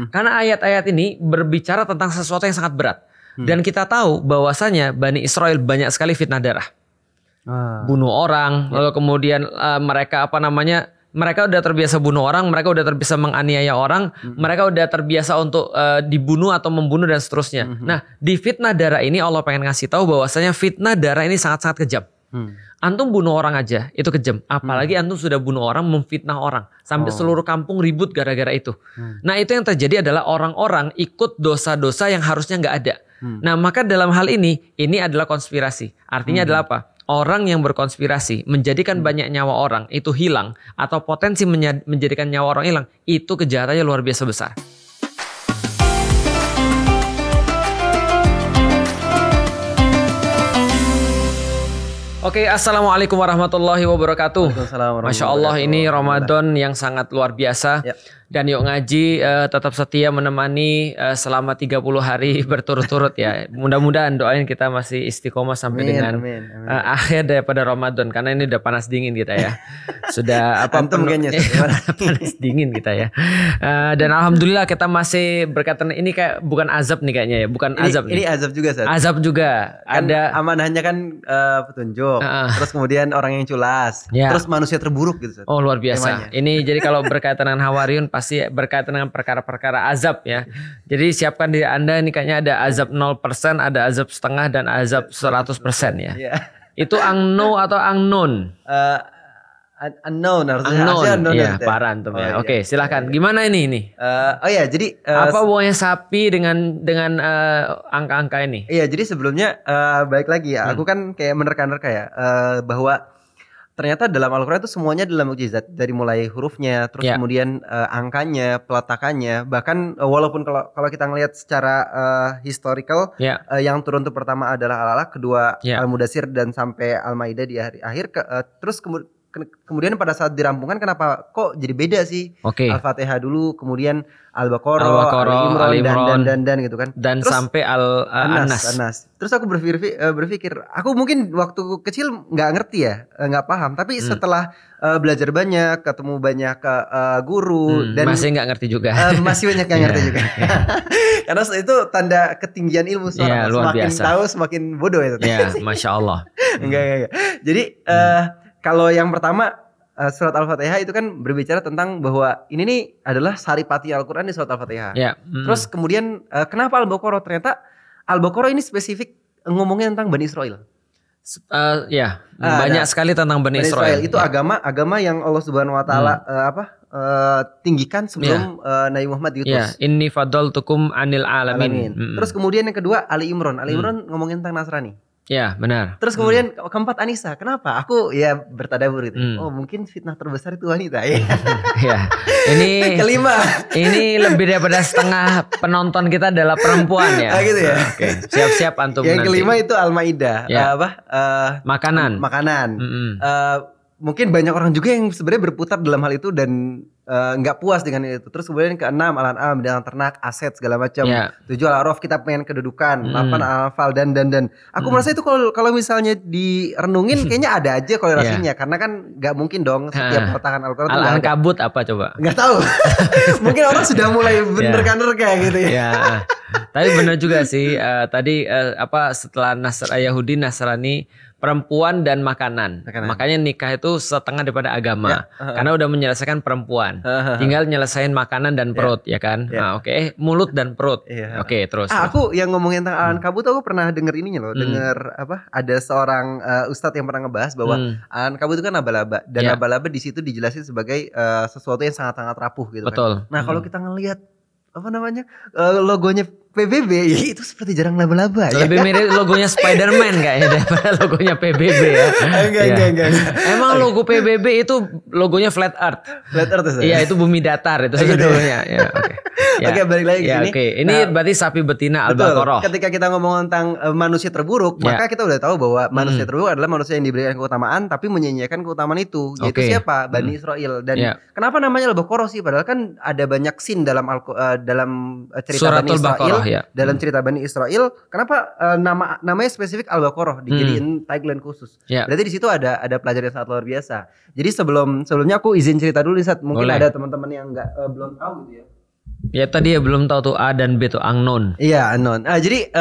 Karena ayat-ayat ini berbicara tentang sesuatu yang sangat berat. Dan kita tahu bahwasanya Bani Israel banyak sekali fitnah darah. Bunuh orang, lalu kemudian mereka udah terbiasa bunuh orang, mereka udah terbiasa menganiaya orang, mereka udah terbiasa untuk dibunuh atau membunuh dan seterusnya. Nah, di fitnah darah ini Allah pengen ngasih tahu bahwasanya fitnah darah ini sangat-sangat kejam. Antum bunuh orang aja itu kejam, apalagi antum sudah bunuh orang, memfitnah orang sampai seluruh kampung ribut gara-gara itu. Nah, itu yang terjadi adalah orang-orang ikut dosa-dosa yang harusnya nggak ada. Nah, maka dalam hal ini adalah konspirasi. Artinya adalah apa? Orang yang berkonspirasi menjadikan banyak nyawa orang itu hilang atau potensi menjadikan nyawa orang hilang, itu kejahatannya luar biasa besar. Oke, assalamualaikum warahmatullahi wabarakatuh. Masya Allah, ini Ramadan yang sangat luar biasa. Dan Yuk Ngaji tetap setia menemani selama 30 hari berturut-turut ya. Mudah-mudahan doain kita masih istiqomah sampai dengan akhir daripada Ramadan. Karena ini udah panas dingin kita ya. Sudah panas dingin kita ya. Dan Alhamdulillah kita masih berkaitan, ini kayak bukan azab nih kayaknya ya. Bukan azab nih. Ini azab juga, Sat. Azab juga. Kan ada amanahnya kan petunjuk. Terus kemudian orang yang culas. Terus manusia terburuk gitu, Sat. Oh, luar biasa. Ini jadi kalau berkaitan dengan Hawariyun pasti berkaitan dengan perkara-perkara azab ya. Jadi siapkan diri Anda, ini kayaknya ada azab 0%, ada azab setengah, dan azab 100% ya. Itu angno atau angnon? Unknown harusnya. Unknown. Iya, parah antum ya. Oke, silahkan. Gimana ini? Jadi apa hubungannya sapi dengan angka-angka ini? Iya, jadi sebelumnya balik lagi ya. Aku kan kayak menerka-nerka ya bahwa ternyata dalam Al-Quran itu semuanya adalah mukjizat, dari mulai hurufnya, terus kemudian angkanya, peletakannya, bahkan walaupun kalau kita ngelihat secara historical, yang turun tuh pertama adalah Al-Alaq, kedua Al-Mudassir, dan sampai Al-Maidah di akhir. Terus kemudian pada saat dirampungkan kenapa kok jadi beda sih? Al-Fatihah dulu, kemudian Al-Baqarah, Al-Imran, dan gitu kan. Dan terus sampai An-Nas. Terus aku berpikir, aku mungkin waktu kecil nggak ngerti ya, nggak paham. Tapi setelah belajar banyak, ketemu banyak guru, dan masih nggak ngerti juga. Masih banyak nggak ngerti juga. Karena itu tanda ketinggian ilmu seorang. Semakin tahu semakin bodoh itu. Ya, Masya Allah. Enggak. Jadi kalau yang pertama, surat Al-Fatihah itu kan berbicara tentang bahwa ini nih adalah saripati Al-Quran di surat Al-Fatihah. Terus kemudian kenapa Al-Baqarah? Ternyata Al-Baqarah ini spesifik ngomongin tentang Bani Israel. Banyak sekali tentang Bani Israel. Itu agama yang Allah Subhanahu Wa Taala tinggikan sebelum Nabi Muhammad diutus. Inni fadaltukum anil alamin. Terus kemudian yang kedua Ali Imran. Ali Imran ngomongin tentang Nasrani. Ya, benar. Terus kemudian keempat Anisa. Kenapa? Aku ya bertadabur gitu. Oh, mungkin fitnah terbesar itu wanita ya. Ini kelima. Ini lebih daripada setengah penonton kita adalah perempuan ya. Gitu ya. Oke. Siap-siap antum yang nanti. Kelima itu Al-Maidah. Makanan. Mungkin banyak orang juga yang sebenarnya berputar dalam hal itu dan nggak puas dengan itu. Terus kemudian keenam Al-An'am, dengan ternak, aset segala macam. 7 Al-A'raf, kita pengen kedudukan. 8 Al-Anfal dan. Aku merasa itu kalau misalnya direnungin kayaknya ada aja korelasinya, karena kan nggak mungkin dong setiap peletakan Al-Quran. Al-Ankabut apa coba? Nggak tahu. Mungkin orang sudah mulai bener-bener gitu ya. Tapi benar juga sih. Tadi setelah Yahudi, Nasrani, perempuan dan makanan. Makanya nikah itu setengah daripada agama. Karena udah menyelesaikan perempuan. Tinggal nyelesain makanan dan perut, ya kan? Mulut dan perut. Oke, terus. Aku yang ngomongin tentang Al-Ankabut, aku pernah denger ininya loh. Denger ada seorang ustadz yang pernah ngebahas bahwa Al-Ankabut itu kan laba-laba, dan laba-laba di situ dijelasin sebagai sesuatu yang sangat-sangat rapuh gitu. Betul. Kan. Nah, kalau kita ngelihat logonya PBB ya, itu seperti jarang laba-laba. Lebih mirip logonya Spider-Man kayaknya daripada logonya PBB ya. Enggak. Emang logo PBB itu logonya Flat Earth. Flat Earth itu. Iya, itu bumi datar itu sebetulnya. Oke, balik lagi ke sini. Ini berarti sapi betina Al-Baqarah. Ketika kita ngomong tentang manusia terburuk, maka kita udah tahu bahwa manusia terburuk adalah manusia yang diberikan keutamaan tapi menyia-nyiakan keutamaan itu. Yaitu siapa? Bani Israel. Dan kenapa namanya Al-Baqarah sih? Padahal kan ada banyak scene dalam cerita Bani Israel. Dalam cerita Bani Israel, kenapa namanya spesifik Al-Baqarah dijadiin tagline khusus? Berarti di situ ada pelajaran yang sangat luar biasa. Jadi sebelumnya aku izin cerita dulu, Sat. Mungkin ada teman-teman yang belum tahu gitu ya. Ya tadi ya belum tahu tuh A dan B tuh unknown. Iya, unknown. Jadi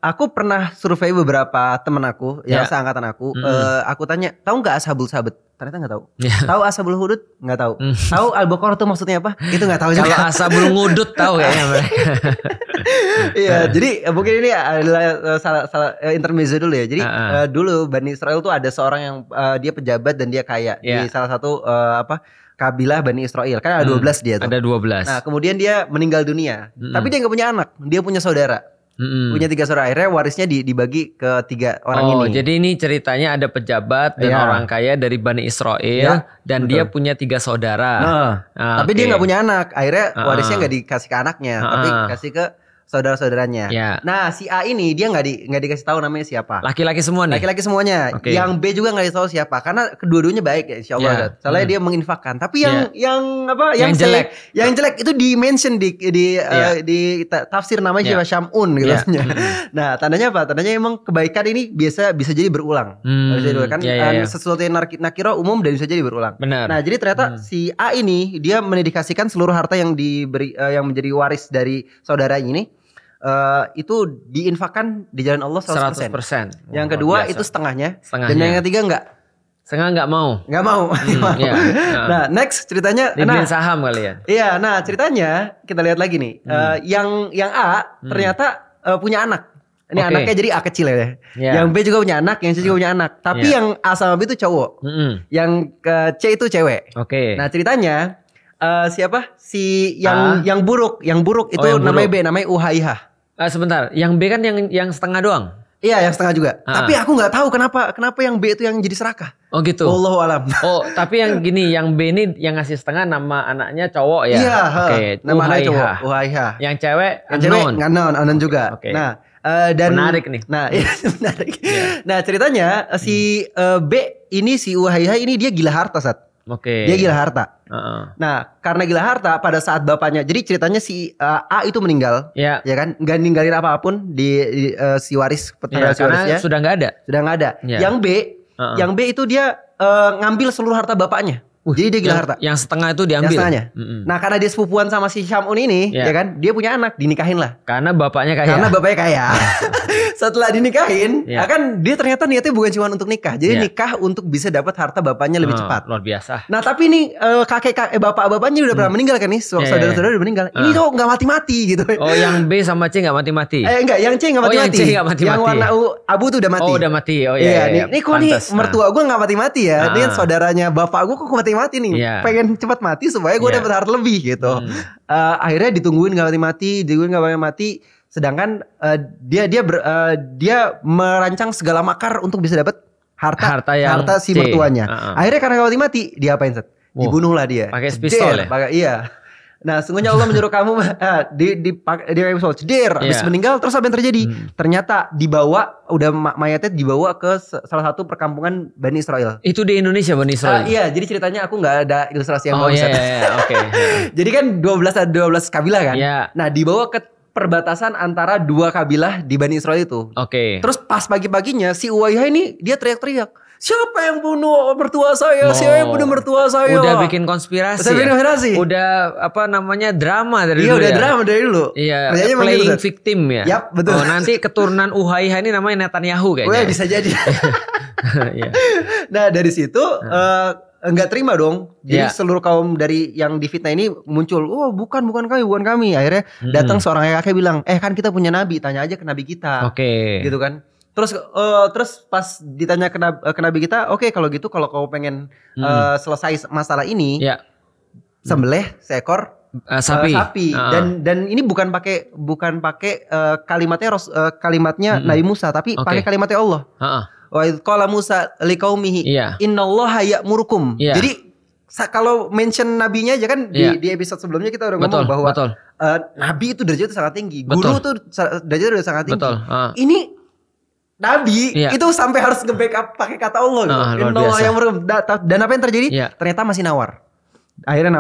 aku pernah survei beberapa teman aku yang seangkatan aku. Aku tanya, tahu nggak Ashabul Sabit? Ternyata nggak tahu. Tahu Ashabul Hudud? Nggak tahu. Tahu Al-Baqarah itu maksudnya apa? Itu nggak tahu juga. Kalau Ashabul Ngudud tahu kayaknya mereka. Iya, jadi mungkin ini adalah salah intermezzo dulu ya. Jadi dulu Bani Israel tuh ada seorang yang dia pejabat dan dia kaya di salah satu kabilah Bani Israel. Kan ada 12 dia tuh. Ada 12. Nah, kemudian dia meninggal dunia. Tapi dia nggak punya anak, dia punya saudara. Punya 3 saudara, akhirnya warisnya dibagi ke 3 orang ini. Oh, jadi ini ceritanya ada pejabat dan orang kaya dari Bani Israel dan dia punya 3 saudara. Tapi dia nggak punya anak, akhirnya warisnya nggak dikasih ke anaknya, tapi kasih ke saudara-saudaranya. Nah, si A ini dia nggak dikasih tahu namanya siapa. Laki-laki semua nih. Laki-laki semuanya. Yang B juga nggak dikasih tahu siapa karena kedua-duanya baik ya insyaallah. Soalnya dia menginfakkan. Tapi yang jelek, yang jelek itu di mention di tafsir namanya siapa Syamun gitu. Nah, tandanya apa? Tandanya emang kebaikan ini bisa jadi berulang. Kan sesuatu yang nakira umum dan bisa jadi berulang. Benar. Nah, jadi ternyata si A ini dia mendedikasikan seluruh harta yang diberi yang menjadi waris dari saudara ini. Itu diinfakkan di jalan Allah 100%. Yang kedua itu setengahnya. Dan yang ketiga nggak mau. Nggak mau. Nah, next ceritanya dibeliin saham kali ya. Iya, nah ceritanya kita lihat lagi nih. Yang A ternyata punya anak. Ini anaknya jadi A kecil ya. Yang B juga punya anak, yang C juga punya anak. Tapi yang A sama B itu cowok. Yang C itu cewek. Nah, ceritanya siapa? Si yang buruk itu namanya B, namanya Uhaihah. Sebentar, yang B kan yang setengah doang. Iya, yang setengah juga. Tapi aku nggak tahu kenapa yang B itu yang jadi serakah. Oh gitu. Wallahu alam. Oh, tapi yang gini, yang B ini yang ngasih setengah nama anaknya cowok ya. Iya. Nama anaknya cowok. Uhaihah. Yang cewek unknown juga. Nah, dan menarik nih. Nah, menarik. Nah, ceritanya si B ini si Uhaihah ini dia gila harta Dia gila harta. Nah, karena gila harta pada saat bapaknya, jadi ceritanya si A itu meninggal, ya kan, nggak ninggalin apapun di si waris karena sudah nggak ada. Yang B itu dia ngambil seluruh harta bapaknya. Jadi dia gila harta. Yang setengah itu diambil. Nah, karena dia sepupuan sama si Syamun ini, ya kan, dia punya anak, dinikahin lah. Karena bapaknya kaya. Setelah dinikahin, kan dia ternyata niatnya bukan cuma untuk nikah. Jadi nikah untuk bisa dapat harta bapaknya lebih cepat. Luar biasa. Nah, tapi ini bapak-bapaknya udah pernah meninggal kan nih, saudara-saudara udah meninggal. Ini tuh nggak mati-mati gitu. Oh, yang B sama C nggak mati-mati. Enggak, yang C nggak mati-mati. Yang warna abu tuh udah mati. Oh, udah mati. Oh iya. Nih kok nih mertua gue nggak mati-mati ya. Ini saudaranya bapak gue kok mati nih, pengen cepat mati supaya gue dapat harta lebih gitu. Akhirnya ditungguin nggak mati, sedangkan dia merancang segala makar untuk bisa dapat harta si mertuanya. Akhirnya karena nggak mati, dia apain Set? Dibunuh lah dia. Pakai pistol ya? Iya. Nah, sungguhnya Allah menyuruh kamu di pistol ceder. Habis meninggal, terus apa yang terjadi? Ternyata mayatnya dibawa ke salah satu perkampungan Bani Israel. Itu di Indonesia Bani Israel? Iya, jadi ceritanya aku nggak ada ilustrasi yang bagus. Oke. Jadi kan 12 kabilah kan? Nah, dibawa ke perbatasan antara 2 kabilah di Bani Israel itu. Terus pas pagi-paginya si Uhaihah ini dia teriak-teriak, siapa yang bunuh mertua saya? Siapa yang bunuh mertua saya? Udah bikin konspirasi. Udah drama dari dulu. Iya, udah drama dari dulu. Iya, playing victim ya. Yap, betul. Oh, nanti keturunan Uhaihah ini namanya Netanyahu kayaknya. Bisa jadi. Nah, dari situ enggak terima dong. Jadi seluruh kaum dari yang difitnah ini muncul, "Oh, bukan kami." Akhirnya datang seorang kakek bilang, "Kan kita punya nabi, tanya aja ke nabi kita." Gitu kan. Terus pas ditanya ke nabi kita, "Oke, kalau gitu kalau kau pengen selesai masalah ini, sembelih seekor sapi." Dan ini bukan pakai kalimatnya Nabi Musa, tapi pakai kalimatnya Allah. Wa idz qala Musa liqaumihi innallaha ya'murukum. Jadi kalau mention nabinya aja kan di episode sebelumnya kita udah ngomong bahwa nabi itu derajatnya sangat tinggi, guru tuh derajatnya udah sangat tinggi. Ini nabi itu sampai harus nge-backup pakai kata Allah gitu. Innallaha ya'murukum. Dan apa yang terjadi? Ternyata masih nawar. Akhirnya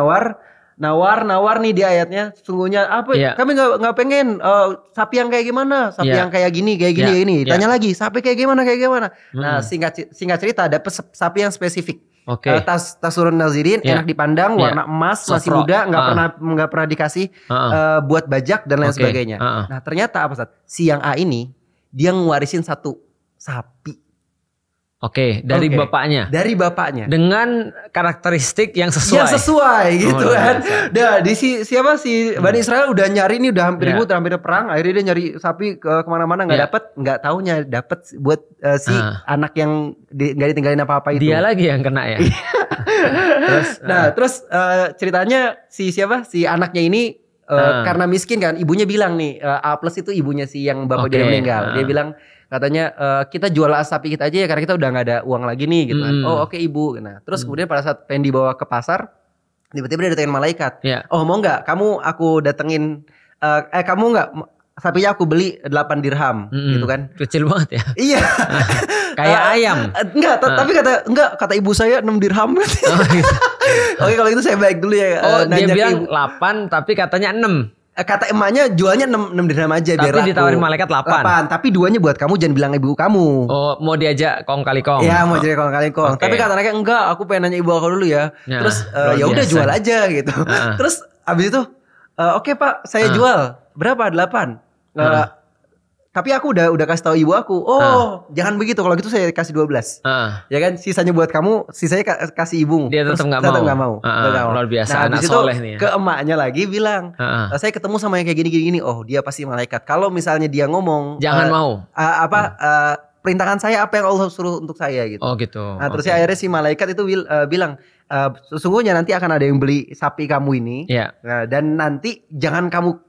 nawar nih di ayatnya. Sungguhnya apa? Kami nggak pengen sapi yang kayak gimana, sapi yang kayak gini. Tanya lagi, sapi kayak gimana? Nah, singkat cerita ada sapi yang spesifik. Oke. Tasurun nazirin, enak dipandang, warna emas, masih muda, nggak pernah dikasih buat bajak dan lain sebagainya. Nah ternyata apa Ustaz? Si yang A ini dia ngewarisin satu sapi. Oke, dari bapaknya. Dari bapaknya. Dengan karakteristik yang sesuai. Yang sesuai gitu kan. Nah, di si Bani Israel udah nyari nih, udah hampir ribut, hampir perang. Akhirnya dia nyari sapi kemana-mana nggak dapet, nggak taunya dapet buat si anak yang nggak ditinggalin apa-apa itu. Dia lagi yang kena ya. Terus ceritanya si anaknya ini karena miskin kan, ibunya bilang nih A+ itu ibunya si yang bapaknya meninggal. Dia bilang katanya kita jual sapi kita aja ya karena kita udah nggak ada uang lagi nih gitu kan. Oh oke ibu. Nah terus kemudian pada saat pengen dibawa ke pasar, tiba-tiba dia datengin malaikat. Oh mau nggak? Kamu aku datengin. Kamu nggak? Sapinya aku beli 8 dirham gitu kan. Kecil banget ya. Iya. Kayak ayam. Enggak, tapi kata ibu saya 6 dirham. Oke kalau itu saya baik dulu ya. Dia bilang 8 tapi katanya 6. Kata emaknya jualnya 6 dirham aja biar tapi ditawarin malaikat 8. Tapi 2-nya buat kamu, jangan bilang ibu kamu. Oh mau diajak kong kali kong. Ya mau diajak kong kali kong. Tapi kata anaknya enggak, aku pengen nanya ibu aku dulu ya. Terus ya udah jual aja gitu. Terus abis itu oke pak saya jual. Berapa? 8. Tapi aku udah kasih tahu ibu aku. Jangan begitu, kalau gitu saya kasih 12. Ya kan, sisanya buat kamu, sisanya kasih ibu. Dia tetap nggak mau. Luar biasa, anak soleh nih. Ke emaknya lagi bilang, saya ketemu sama yang kayak gini. Oh dia pasti malaikat. Kalau misalnya dia ngomong, jangan mau. Perintahkan saya apa yang Allah suruh untuk saya gitu. Oh gitu. Nah terus akhirnya si malaikat itu bilang, sesungguhnya nanti akan ada yang beli sapi kamu ini. Dan nanti jangan kamu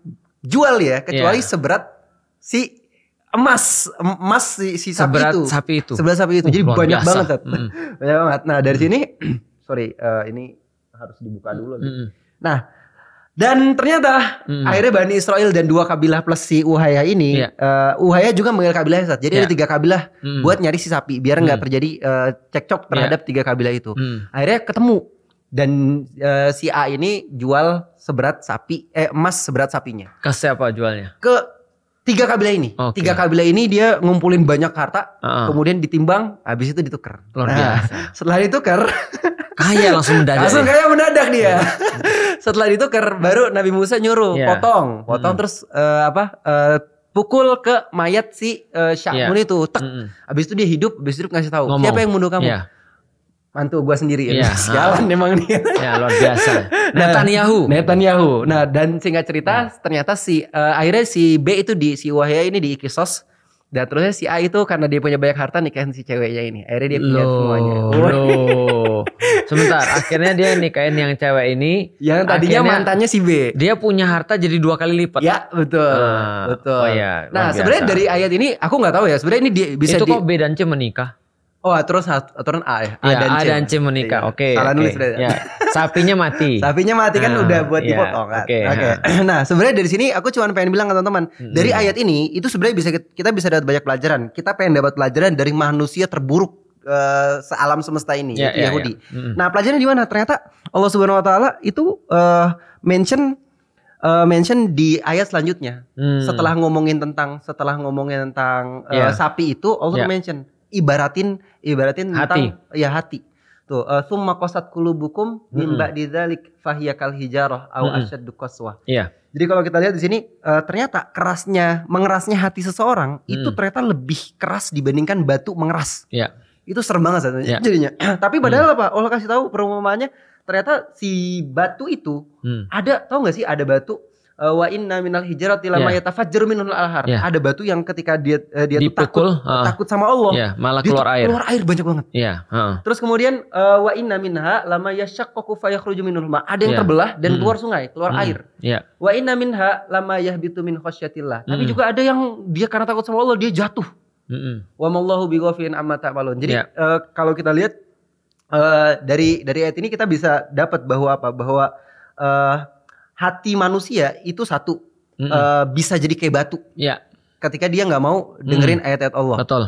jual ya, kecuali seberat si emas si sapi itu. Seberat sapi itu. Jadi banyak banget. Banyak banget. Nah, dari sini sorry, ini harus dibuka dulu. Nah, dan ternyata akhirnya Bani Israil dan 2 kabilah plus si Uhaya ini, Uhaya juga mengambil kabilah Jadi ada 3 kabilah buat nyari si sapi biar nggak terjadi cekcok terhadap 3 kabilah itu. Akhirnya ketemu dan si A ini jual seberat emas seberat sapinya. Ke siapa jualnya? Ke 3 kabilah ini. 3 kabilah ini dia ngumpulin banyak harta, kemudian ditimbang, habis itu ditukar. Luar biasa. Setelah ditukar, kaya langsung mendadak. Langsung kaya mendadak dia. Setelah ditukar, baru Nabi Musa nyuruh potong terus pukul ke mayat si Sya'mun itu. Habis itu dia hidup ngasih tahu, siapa yang bunuh kamu? Mantu gue sendiri. Jalan emang dia. Ya luar biasa. Netanyahu. Nah dan singkat cerita ternyata akhirnya si B itu si Wahya ini dikisos. Dan terusnya si A itu karena dia punya banyak harta nikahin si ceweknya ini. Akhirnya dia punya semuanya. Sebentar, akhirnya dia nikahin yang cewek ini. Yang tadinya mantannya si B. Dia punya harta jadi 2 kali lipat. Ya betul. Betul. Nah sebenarnya dari ayat ini aku nggak tahu ya. Sebenarnya ini bisa itu kok B dan C menikah? Terus aturan A ya? A dan C menikah. Oke. Salah nulis ya. Sapinya mati. Sapinya mati kan udah buat dipotong kan. Oke. Nah, sebenarnya dari sini aku cuma pengen bilang ke teman-teman, dari ayat ini itu sebenarnya kita bisa dapat banyak pelajaran. Kita pengen dapat pelajaran dari manusia terburuk sealam semesta ini, yaitu Yahudi. Nah, pelajarannya di mana? Ternyata Allah Subhanahu wa taala itu mention di ayat selanjutnya. Setelah ngomongin tentang sapi itu, Allah mention ibaratin tentang hati. Tuh, summa qasat qulubukum min ba'di dzalik fahiya kal hijarah aw asyaddu qaswah. Jadi kalau kita lihat di sini ternyata mengerasnya hati seseorang itu ternyata lebih keras dibandingkan batu mengeras. Itu serem banget jadinya. Tapi padahal apa? Allah kasih tahu perumpamaannya, ternyata si batu itu tahu nggak sih ada batu wa inna minal hijrati lama yatafajjaru minhul anhar. Ada batu yang ketika dia tuh takut sama Allah, malah keluar air. Keluar air banyak banget. Terus kemudian wa inna minha lama yashaqqaqu fayakhruju minhul ma. Ada yang terbelah dan keluar sungai, keluar air. Wa inna minha lama yahbitu min khasyatillah. Tapi juga ada yang dia karena takut sama Allah dia jatuh. Wa mallahu bighafilin amma ta'malun. Jadi kalau kita lihat dari ayat ini kita bisa dapat bahwa hati manusia itu satu bisa jadi kayak batu. Ketika dia nggak mau dengerin ayat-ayat Allah. Betul.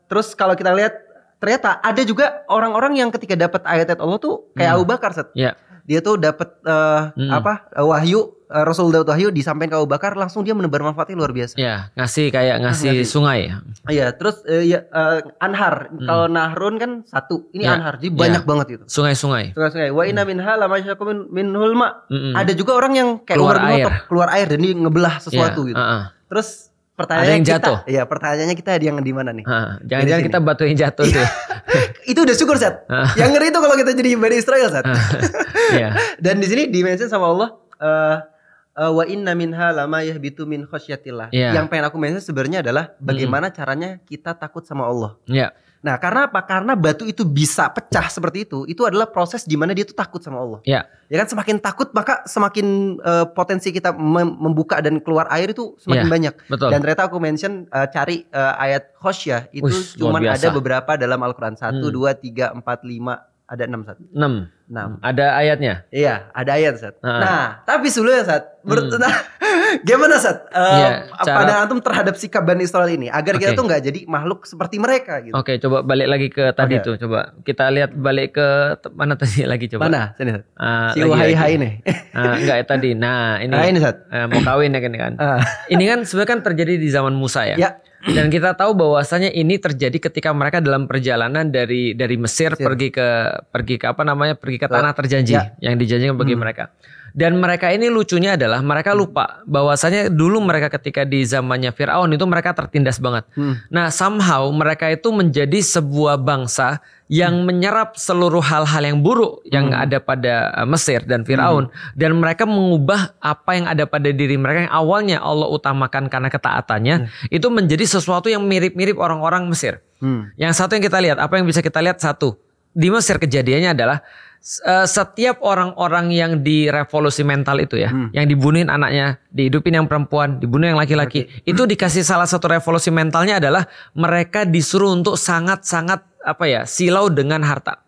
Terus kalau kita lihat ternyata ada juga orang-orang yang ketika dapat ayat-ayat Allah tuh kayak Abu Bakar. Dia tuh dapat wahyu Rasul Daud Wahyu disampaikan ke Abu Bakar, langsung dia menebar manfaatnya luar biasa. Ya, ngasih sungai. Iya, terus anhar. Kalau nahrun kan satu, ini anhar, jadi banyak banget itu. Sungai-sungai. Wa inna minha lama yashakum minhul ma. Ada juga orang yang kayak keluar air dan dia ngebelah sesuatu gitu. Terus pertanyaannya pertanyaannya kita yang di mana nih? Jangan-jangan kita batu yang jatuh tuh. Itu udah syukur, Sat. Yang ngeri itu kalau kita jadi Bani Israel, Sat. Dan di sini di-mention sama Allah, wa inna minha lama yahbitu min khasyatillah. Yang pengen aku mention sebenarnya adalah bagaimana caranya kita takut sama Allah. Nah, karena apa? Karena batu itu bisa pecah seperti itu adalah proses di mana dia tuh takut sama Allah. Ya kan, semakin takut maka semakin potensi kita membuka dan keluar air itu semakin banyak. Betul. Dan ternyata aku mention cari ayat khosyah itu cuma ada beberapa dalam Al-Qur'an. 1 2 3 4 5 ada 6, Sat. 6. Ada ayatnya? Iya, ada ayat, Sat. Nah, tapi sebelumnya, Sat, gimana, Sat? Pandangan antum terhadap sikap Bani Israel ini agar kita tuh nggak jadi makhluk seperti mereka gitu. Oke, coba balik lagi ke tadi tuh. Coba kita lihat balik ke mana tadi lagi coba. Mana? Sini, Sat. Si Wahai ini. Enggak tadi. Nah, ini. Ini, Sat. Mau kawin ya kan. Ini kan sebenarnya kan terjadi di zaman Musa ya. Dan kita tahu bahwasanya ini terjadi ketika mereka dalam perjalanan dari Mesir pergi ke apa namanya, pergi ke tanah terjanji yang dijanjikan bagi mereka. Dan mereka ini lucunya adalah mereka lupa bahwasanya dulu mereka ketika di zamannya Firaun itu mereka tertindas banget. Nah, somehow mereka itu menjadi sebuah bangsa yang menyerap seluruh hal-hal yang buruk yang ada pada Mesir dan Firaun, dan mereka mengubah apa yang ada pada diri mereka yang awalnya Allah utamakan karena ketaatannya itu menjadi sesuatu yang mirip-mirip orang-orang Mesir. Yang satu yang kita lihat, apa yang bisa kita lihat, satu di Mesir kejadiannya adalah setiap orang-orang yang di revolusi mental itu ya, yang dibunuhin anaknya, dihidupin yang perempuan, dibunuh yang laki-laki, itu dikasih salah satu revolusi mentalnya adalah mereka disuruh untuk sangat-sangat silau dengan harta.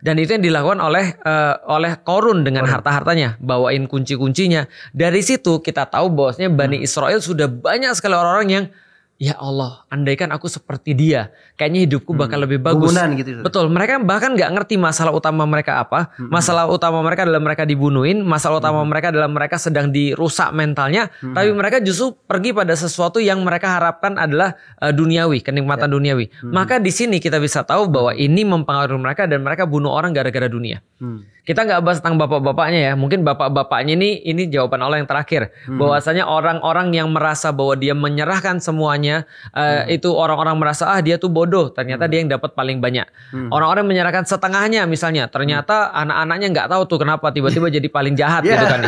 Dan itu yang dilakukan oleh Korun dengan harta-hartanya, bawain kunci-kuncinya. Dari situ kita tahu bahwasanya Bani Israel sudah banyak sekali orang-orang yang, ya Allah, andaikan aku seperti dia, kayaknya hidupku bakal lebih bagus. Gitu. Betul, mereka bahkan gak ngerti masalah utama mereka apa. Masalah utama mereka adalah mereka dibunuhin. Masalah utama mereka adalah mereka sedang dirusak mentalnya. Tapi mereka justru pergi pada sesuatu yang mereka harapkan adalah duniawi, kenikmatan duniawi. Maka di sini kita bisa tahu bahwa ini mempengaruhi mereka dan mereka bunuh orang gara-gara dunia. Kita nggak bahas tentang bapak-bapaknya ya. Mungkin bapak-bapaknya ini jawaban Allah yang terakhir. Bahwasanya orang-orang yang merasa bahwa dia menyerahkan semuanya, itu orang-orang merasa dia tuh bodoh. Ternyata dia yang dapat paling banyak. Orang-orang menyerahkan setengahnya misalnya. Ternyata anak-anaknya nggak tahu tuh kenapa tiba-tiba jadi paling jahat gitu kan.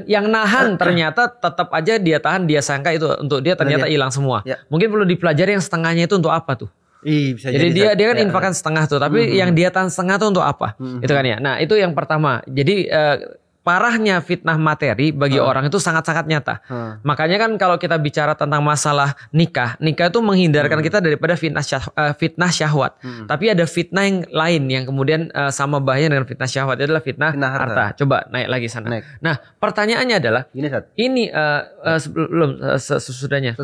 Yang nahan ternyata tetap aja dia tahan, dia sangka itu untuk dia, ternyata hilang semua. Mungkin perlu dipelajari yang setengahnya itu untuk apa tuh. Bisa jadi dia kan infakkan setengah tuh, tapi yang dia tahan setengah tuh untuk apa? Itu kan ya. Nah, itu yang pertama. Jadi parahnya fitnah materi bagi orang itu sangat-sangat nyata. Makanya kan kalau kita bicara tentang masalah nikah itu menghindarkan kita daripada fitnah syahwat. Tapi ada fitnah yang lain yang kemudian sama bahaya dengan fitnah syahwat, itu adalah fitnah harta. Coba naik lagi sana. Nah, pertanyaannya adalah ini sebelum sesudahnya.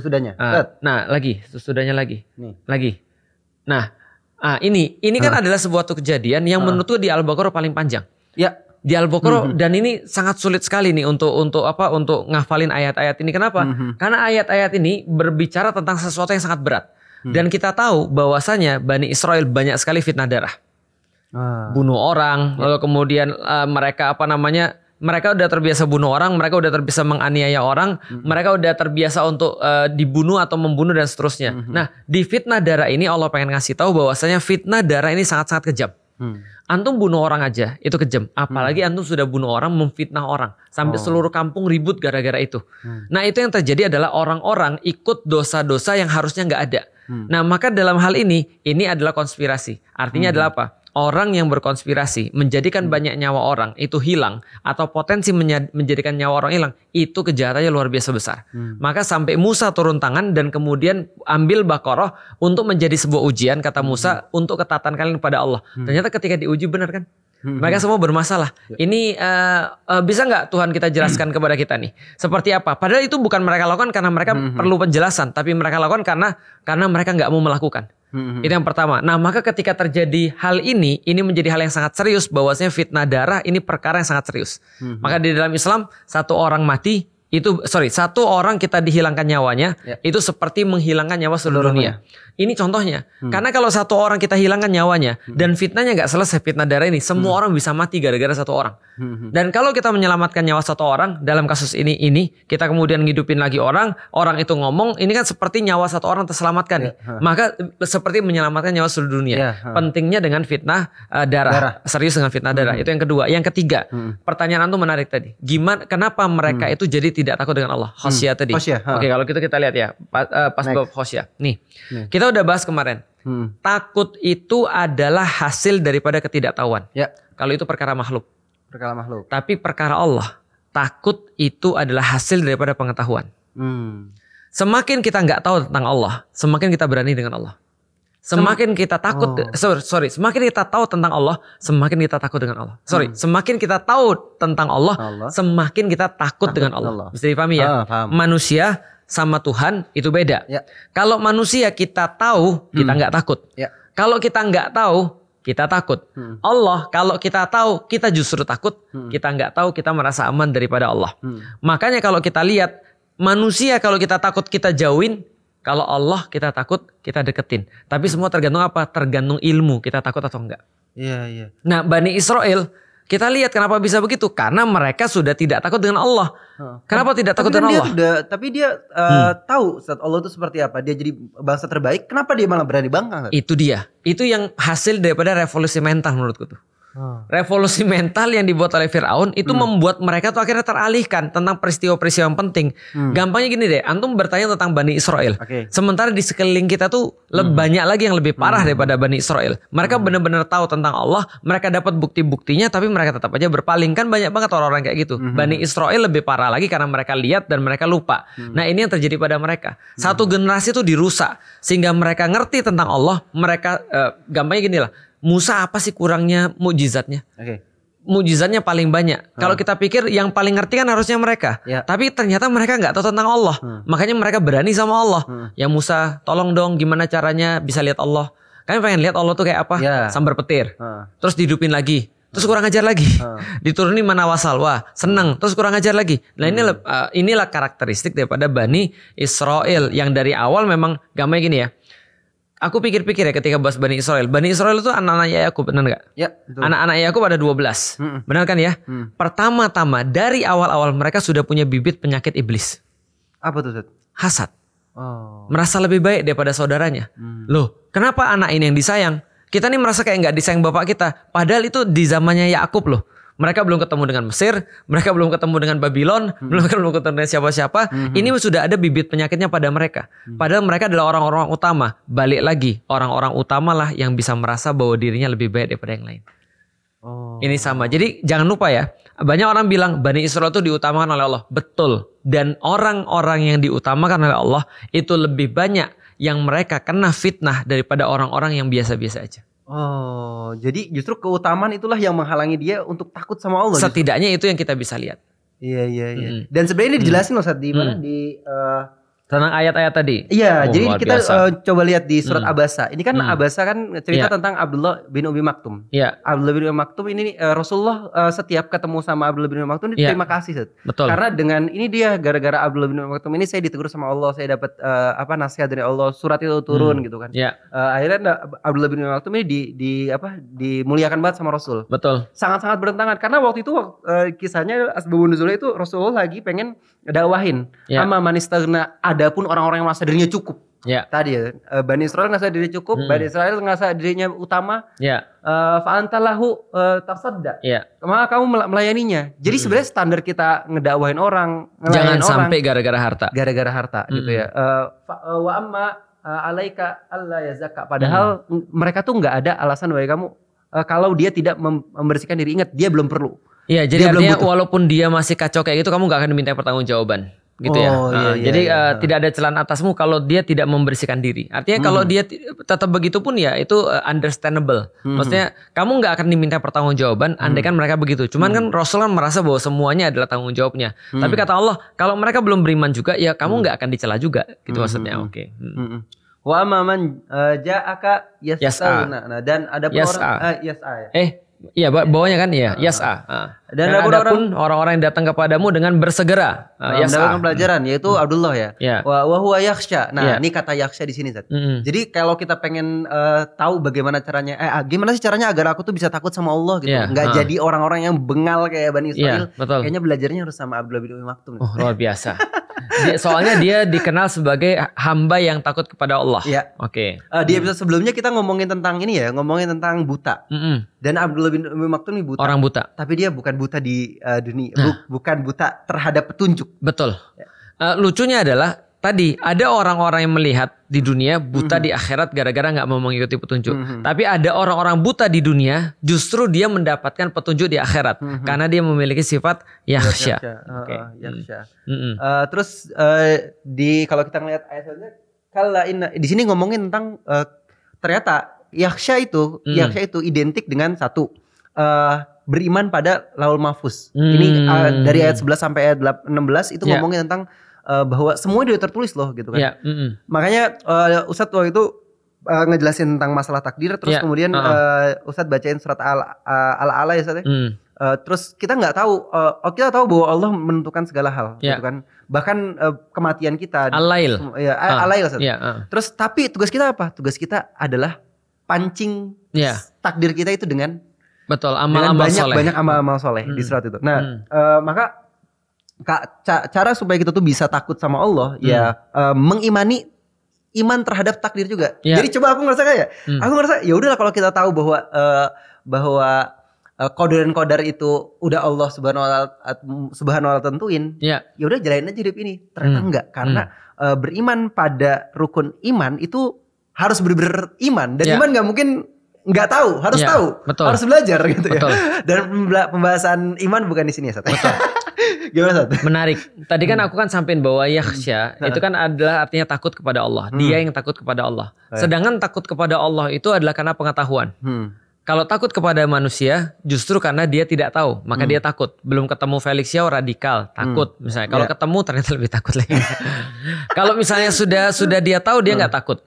Nah, sesudahnya lagi. Lagi. Nah, ini kan adalah sebuah kejadian yang menurutku di Al-Baqarah paling panjang. Di Al-Baqarah, dan ini sangat sulit sekali nih untuk ngafalin ayat-ayat ini. Kenapa? Karena ayat-ayat ini berbicara tentang sesuatu yang sangat berat. Dan kita tahu bahwasanya Bani Israel banyak sekali fitnah darah. Bunuh orang, lalu kemudian mereka udah terbiasa bunuh orang, mereka udah terbiasa menganiaya orang, mereka udah terbiasa untuk dibunuh atau membunuh dan seterusnya. Nah, di fitnah darah ini Allah pengen ngasih tahu bahwasanya fitnah darah ini sangat-sangat kejam. Antum bunuh orang aja itu kejam, apalagi antum sudah bunuh orang, memfitnah orang sampai seluruh kampung ribut gara-gara itu. Nah, itu yang terjadi adalah orang-orang ikut dosa-dosa yang harusnya nggak ada. Nah, maka dalam hal ini adalah konspirasi. Artinya adalah apa? Orang yang berkonspirasi menjadikan banyak nyawa orang itu hilang, atau potensi menjadikan nyawa orang hilang, itu kejahatannya luar biasa besar. Maka sampai Musa turun tangan dan kemudian ambil Baqarah untuk menjadi sebuah ujian, kata Musa, untuk ketaatan kalian kepada Allah. Ternyata ketika diuji benar kan? Mereka semua bermasalah. Ini bisa nggak Tuhan kita jelaskan kepada kita nih? Seperti apa? Padahal itu bukan mereka lakukan karena mereka perlu penjelasan, tapi mereka lakukan karena mereka nggak mau melakukan. Itu yang pertama. Nah, maka ketika terjadi hal ini menjadi hal yang sangat serius, bahwasanya fitnah darah ini perkara yang sangat serius. Maka di dalam Islam satu orang kita dihilangkan nyawanya, itu seperti menghilangkan nyawa seluruh dunia. Ini contohnya. Karena kalau satu orang kita hilangkan nyawanya dan fitnahnya nggak selesai, fitnah darah ini, semua orang bisa mati gara-gara satu orang. Dan kalau kita menyelamatkan nyawa satu orang, dalam kasus ini kita kemudian ngidupin lagi orang itu ngomong, ini kan seperti nyawa satu orang terselamatkan. Maka seperti menyelamatkan nyawa seluruh dunia. Pentingnya dengan fitnah darah. Serius dengan fitnah darah. Itu yang kedua. Yang ketiga, pertanyaan itu menarik tadi. Kenapa mereka itu jadi tidak takut dengan Allah? Khosyah tadi. Oke, kalau gitu kita lihat ya. Pas bab khosyah. Nih. Kita udah bahas kemarin. Takut itu adalah hasil daripada ketidaktahuan. Kalau itu perkara makhluk. Tapi perkara Allah, takut itu adalah hasil daripada pengetahuan. Semakin kita nggak tahu tentang Allah, semakin kita berani dengan Allah. Semakin kita takut, semakin kita tahu tentang Allah, semakin kita takut dengan Allah. Semakin kita tahu tentang Allah, semakin kita takut dengan Allah. Bisa dipahami ya? Manusia sama Tuhan itu beda. Kalau manusia kita tahu, kita nggak takut. Kalau kita nggak tahu, kita takut. Allah kalau kita tahu, kita justru takut. Kita nggak tahu, kita merasa aman daripada Allah. Makanya kalau kita lihat manusia, kalau kita takut kita jauhin. Kalau Allah kita takut, kita deketin. Tapi semua tergantung apa? Tergantung ilmu, kita takut atau enggak. Nah, Bani Israel, kita lihat kenapa bisa begitu. Karena mereka sudah tidak takut dengan Allah. Kenapa tidak takut dengan Allah? Tapi dia tahu saat Allah itu seperti apa. Dia jadi bangsa terbaik. Kenapa dia malah berani bangga? Itu dia. Itu yang hasil daripada revolusi mental menurutku tuh. Revolusi mental yang dibuat oleh Fir'aun itu membuat mereka tuh akhirnya teralihkan tentang peristiwa-peristiwa yang penting. Gampangnya gini deh, antum bertanya tentang Bani Israel. Sementara di sekeliling kita tuh banyak lagi yang lebih parah daripada Bani Israel. Mereka benar-benar tahu tentang Allah, mereka dapat bukti-buktinya, tapi mereka tetap aja berpaling. Kan banyak banget orang-orang kayak gitu. Bani Israel lebih parah lagi karena mereka lihat dan mereka lupa. Nah, ini yang terjadi pada mereka. Satu generasi tuh dirusak sehingga mereka ngerti tentang Allah. Mereka gampangnya gini lah. Musa apa sih kurangnya mukjizatnya? Mukjizatnya paling banyak. Kalau kita pikir yang paling ngerti kan harusnya mereka. Tapi ternyata mereka nggak tahu tentang Allah. Makanya mereka berani sama Allah. Ya Musa, tolong dong gimana caranya bisa lihat Allah. Kami pengen lihat Allah tuh kayak apa? Sambar petir. Terus dihidupin lagi. Terus kurang ajar lagi. Diturunin mana wasalwa. Seneng. Terus kurang ajar lagi. Nah inilah karakteristik daripada Bani Israel. Yang dari awal memang gampangnya gini ya. Aku pikir-pikir ya ketika bahas Bani Israel. Bani Israel itu anak-anak Yakub, benar nggak? Anak-anak Yakub ada 12. Benar kan ya? Pertama-tama dari awal-awal mereka sudah punya bibit penyakit iblis. Apa tuh, Ustaz? Hasad. Merasa lebih baik daripada saudaranya. Loh, kenapa anak ini yang disayang? Kita nih merasa kayak nggak disayang bapak kita. Padahal itu di zamannya Yakub loh. Mereka belum ketemu dengan Mesir, mereka belum ketemu dengan Babylon, belum ketemu dengan siapa-siapa. Ini sudah ada bibit penyakitnya pada mereka. Padahal mereka adalah orang-orang utama. Balik lagi, orang-orang utama lah yang bisa merasa bahwa dirinya lebih baik daripada yang lain. Ini sama. Jadi jangan lupa ya, banyak orang bilang Bani Israel itu diutamakan oleh Allah. Betul. Dan orang-orang yang diutamakan oleh Allah itu lebih banyak yang mereka kena fitnah daripada orang-orang yang biasa-biasa aja. Jadi justru keutamaan itulah yang menghalangi dia untuk takut sama Allah. Setidaknya itu yang kita bisa lihat. Iya. Dan sebenarnya ini dijelasin loh saat di mana di tentang ayat-ayat tadi. Iya, jadi kita coba lihat di surat Abasa. Ini kan Abasa kan cerita tentang Abdullah bin Umi Maktum. Abdullah bin Umi Maktum ini Rasulullah setiap ketemu sama Abdullah bin Umi Maktum dia terima kasih, Seth. Betul. Karena dengan ini dia gara-gara Abdullah bin Umi Maktum ini saya ditegur sama Allah, saya dapat nasihat dari Allah, surat itu turun gitu kan. Akhirnya Abdullah bin Umi Maktum ini dimuliakan banget sama Rasul. Betul. Sangat-sangat bertentangan karena waktu itu kisahnya asbabun nuzulnya itu Rasulullah lagi pengen dakwahin sama manistagna. Adapun orang-orang yang merasa dirinya cukup. Tadi ya, Bani Israel ngerasa dirinya cukup, Bani Israel ngerasa dirinya utama. Fa'antalahu tarsadda. Maka kamu melayaninya. Jadi sebenarnya standar kita ngedakwahin orang, jangan sampai gara-gara harta. Gara-gara harta gitu ya. Wa amma alaika alla yazakka. Padahal mereka tuh nggak ada alasan bagi kamu kalau dia tidak membersihkan diri. Ingat, dia belum perlu. Iya, jadi artinya walaupun dia masih kacau kayak gitu, kamu nggak akan diminta pertanggungjawaban. Gitu jadi tidak ada celaan atasmu kalau dia tidak membersihkan diri. Artinya kalau dia tetap begitu pun ya itu understandable. Maksudnya kamu nggak akan diminta pertanggungjawaban andai kan mereka begitu. Cuman kan Rasul kan merasa bahwa semuanya adalah tanggung jawabnya. Tapi kata Allah, kalau mereka belum beriman juga ya kamu nggak akan dicela juga. Gitu maksudnya. Wa amman ja'aka Yas'a. Nah, dan ada pun Yas'a. orang yas'a ya. Iya bawahnya kan ya Yas'a. Dan ada pun orang-orang yang datang kepadamu dengan bersegera. Mendapatkan pelajaran yaitu Abdullah ya. Ya. Wa huwa yakhsha. Nah, ini kata yakhsha di sini, Zat. Jadi kalau kita pengen tahu bagaimana caranya gimana sih caranya agar aku tuh bisa takut sama Allah gitu. Enggak jadi orang-orang yang bengal kayak Bani Israil. Kayaknya belajarnya harus sama Abdullah bin Umi Maktum. Oh, luar biasa. Soalnya dia dikenal sebagai hamba yang takut kepada Allah. Iya. Oke. Di episode sebelumnya kita ngomongin tentang ini ya, ngomongin tentang buta. Dan Abdullah bin Umi Maktum ini buta. Orang buta. Tapi dia bukan buta di dunia, bukan buta terhadap petunjuk. Betul. Lucunya adalah tadi ada orang-orang yang melihat di dunia buta di akhirat gara-gara nggak mau mengikuti petunjuk. Tapi ada orang-orang buta di dunia justru dia mendapatkan petunjuk di akhirat karena dia memiliki sifat yakhsha. Yakhsha. Terus kalau kita ngelihat ayat selanjutnya, di sini ngomongin tentang ternyata yakhsha itu identik dengan satu beriman pada Laul Mahfuz. Ini dari ayat 11 sampai ayat 16 itu ngomongin tentang bahwa semua udah tertulis loh gitu kan. Makanya Ustadz waktu itu ngejelasin tentang masalah takdir, terus kemudian Ustadz bacain surat Al-A'la ya Ustadz. Terus kita nggak tahu, kita tahu bahwa Allah menentukan segala hal, gitu kan. Bahkan kematian kita. Al-Lail. Al-Lail Ustadz. Terus tapi tugas kita apa? Tugas kita adalah pancing takdir kita itu dengan amal-amal soleh. Banyak amal-amal soleh di surat itu. Nah, maka cara supaya kita tuh bisa takut sama Allah mengimani iman terhadap takdir juga. Jadi coba aku ngerasa kayak aku ngerasa ya udahlah kalau kita tahu bahwa qadar dan qadar itu udah Allah subhanahu wa ta'ala tentuin. Ya udah jalanin aja hidup ini. Ternyata enggak, karena beriman pada rukun iman itu harus benar-benar iman, dan iman nggak mungkin nggak tahu, harus tahu, harus belajar gitu ya. Dan pembahasan iman bukan di sini ya, Sat. Gimana, Sat? Menarik. Tadi kan aku kan sampein bahwa yakhsha itu kan adalah artinya takut kepada Allah. Dia yang takut kepada Allah. Sedangkan takut kepada Allah itu adalah karena pengetahuan. Kalau takut kepada manusia justru karena dia tidak tahu, maka dia takut. Belum ketemu Felix Yao radikal, takut misalnya. Kalau ketemu ternyata lebih takut lagi. Kalau misalnya sudah dia tahu, dia nggak takut.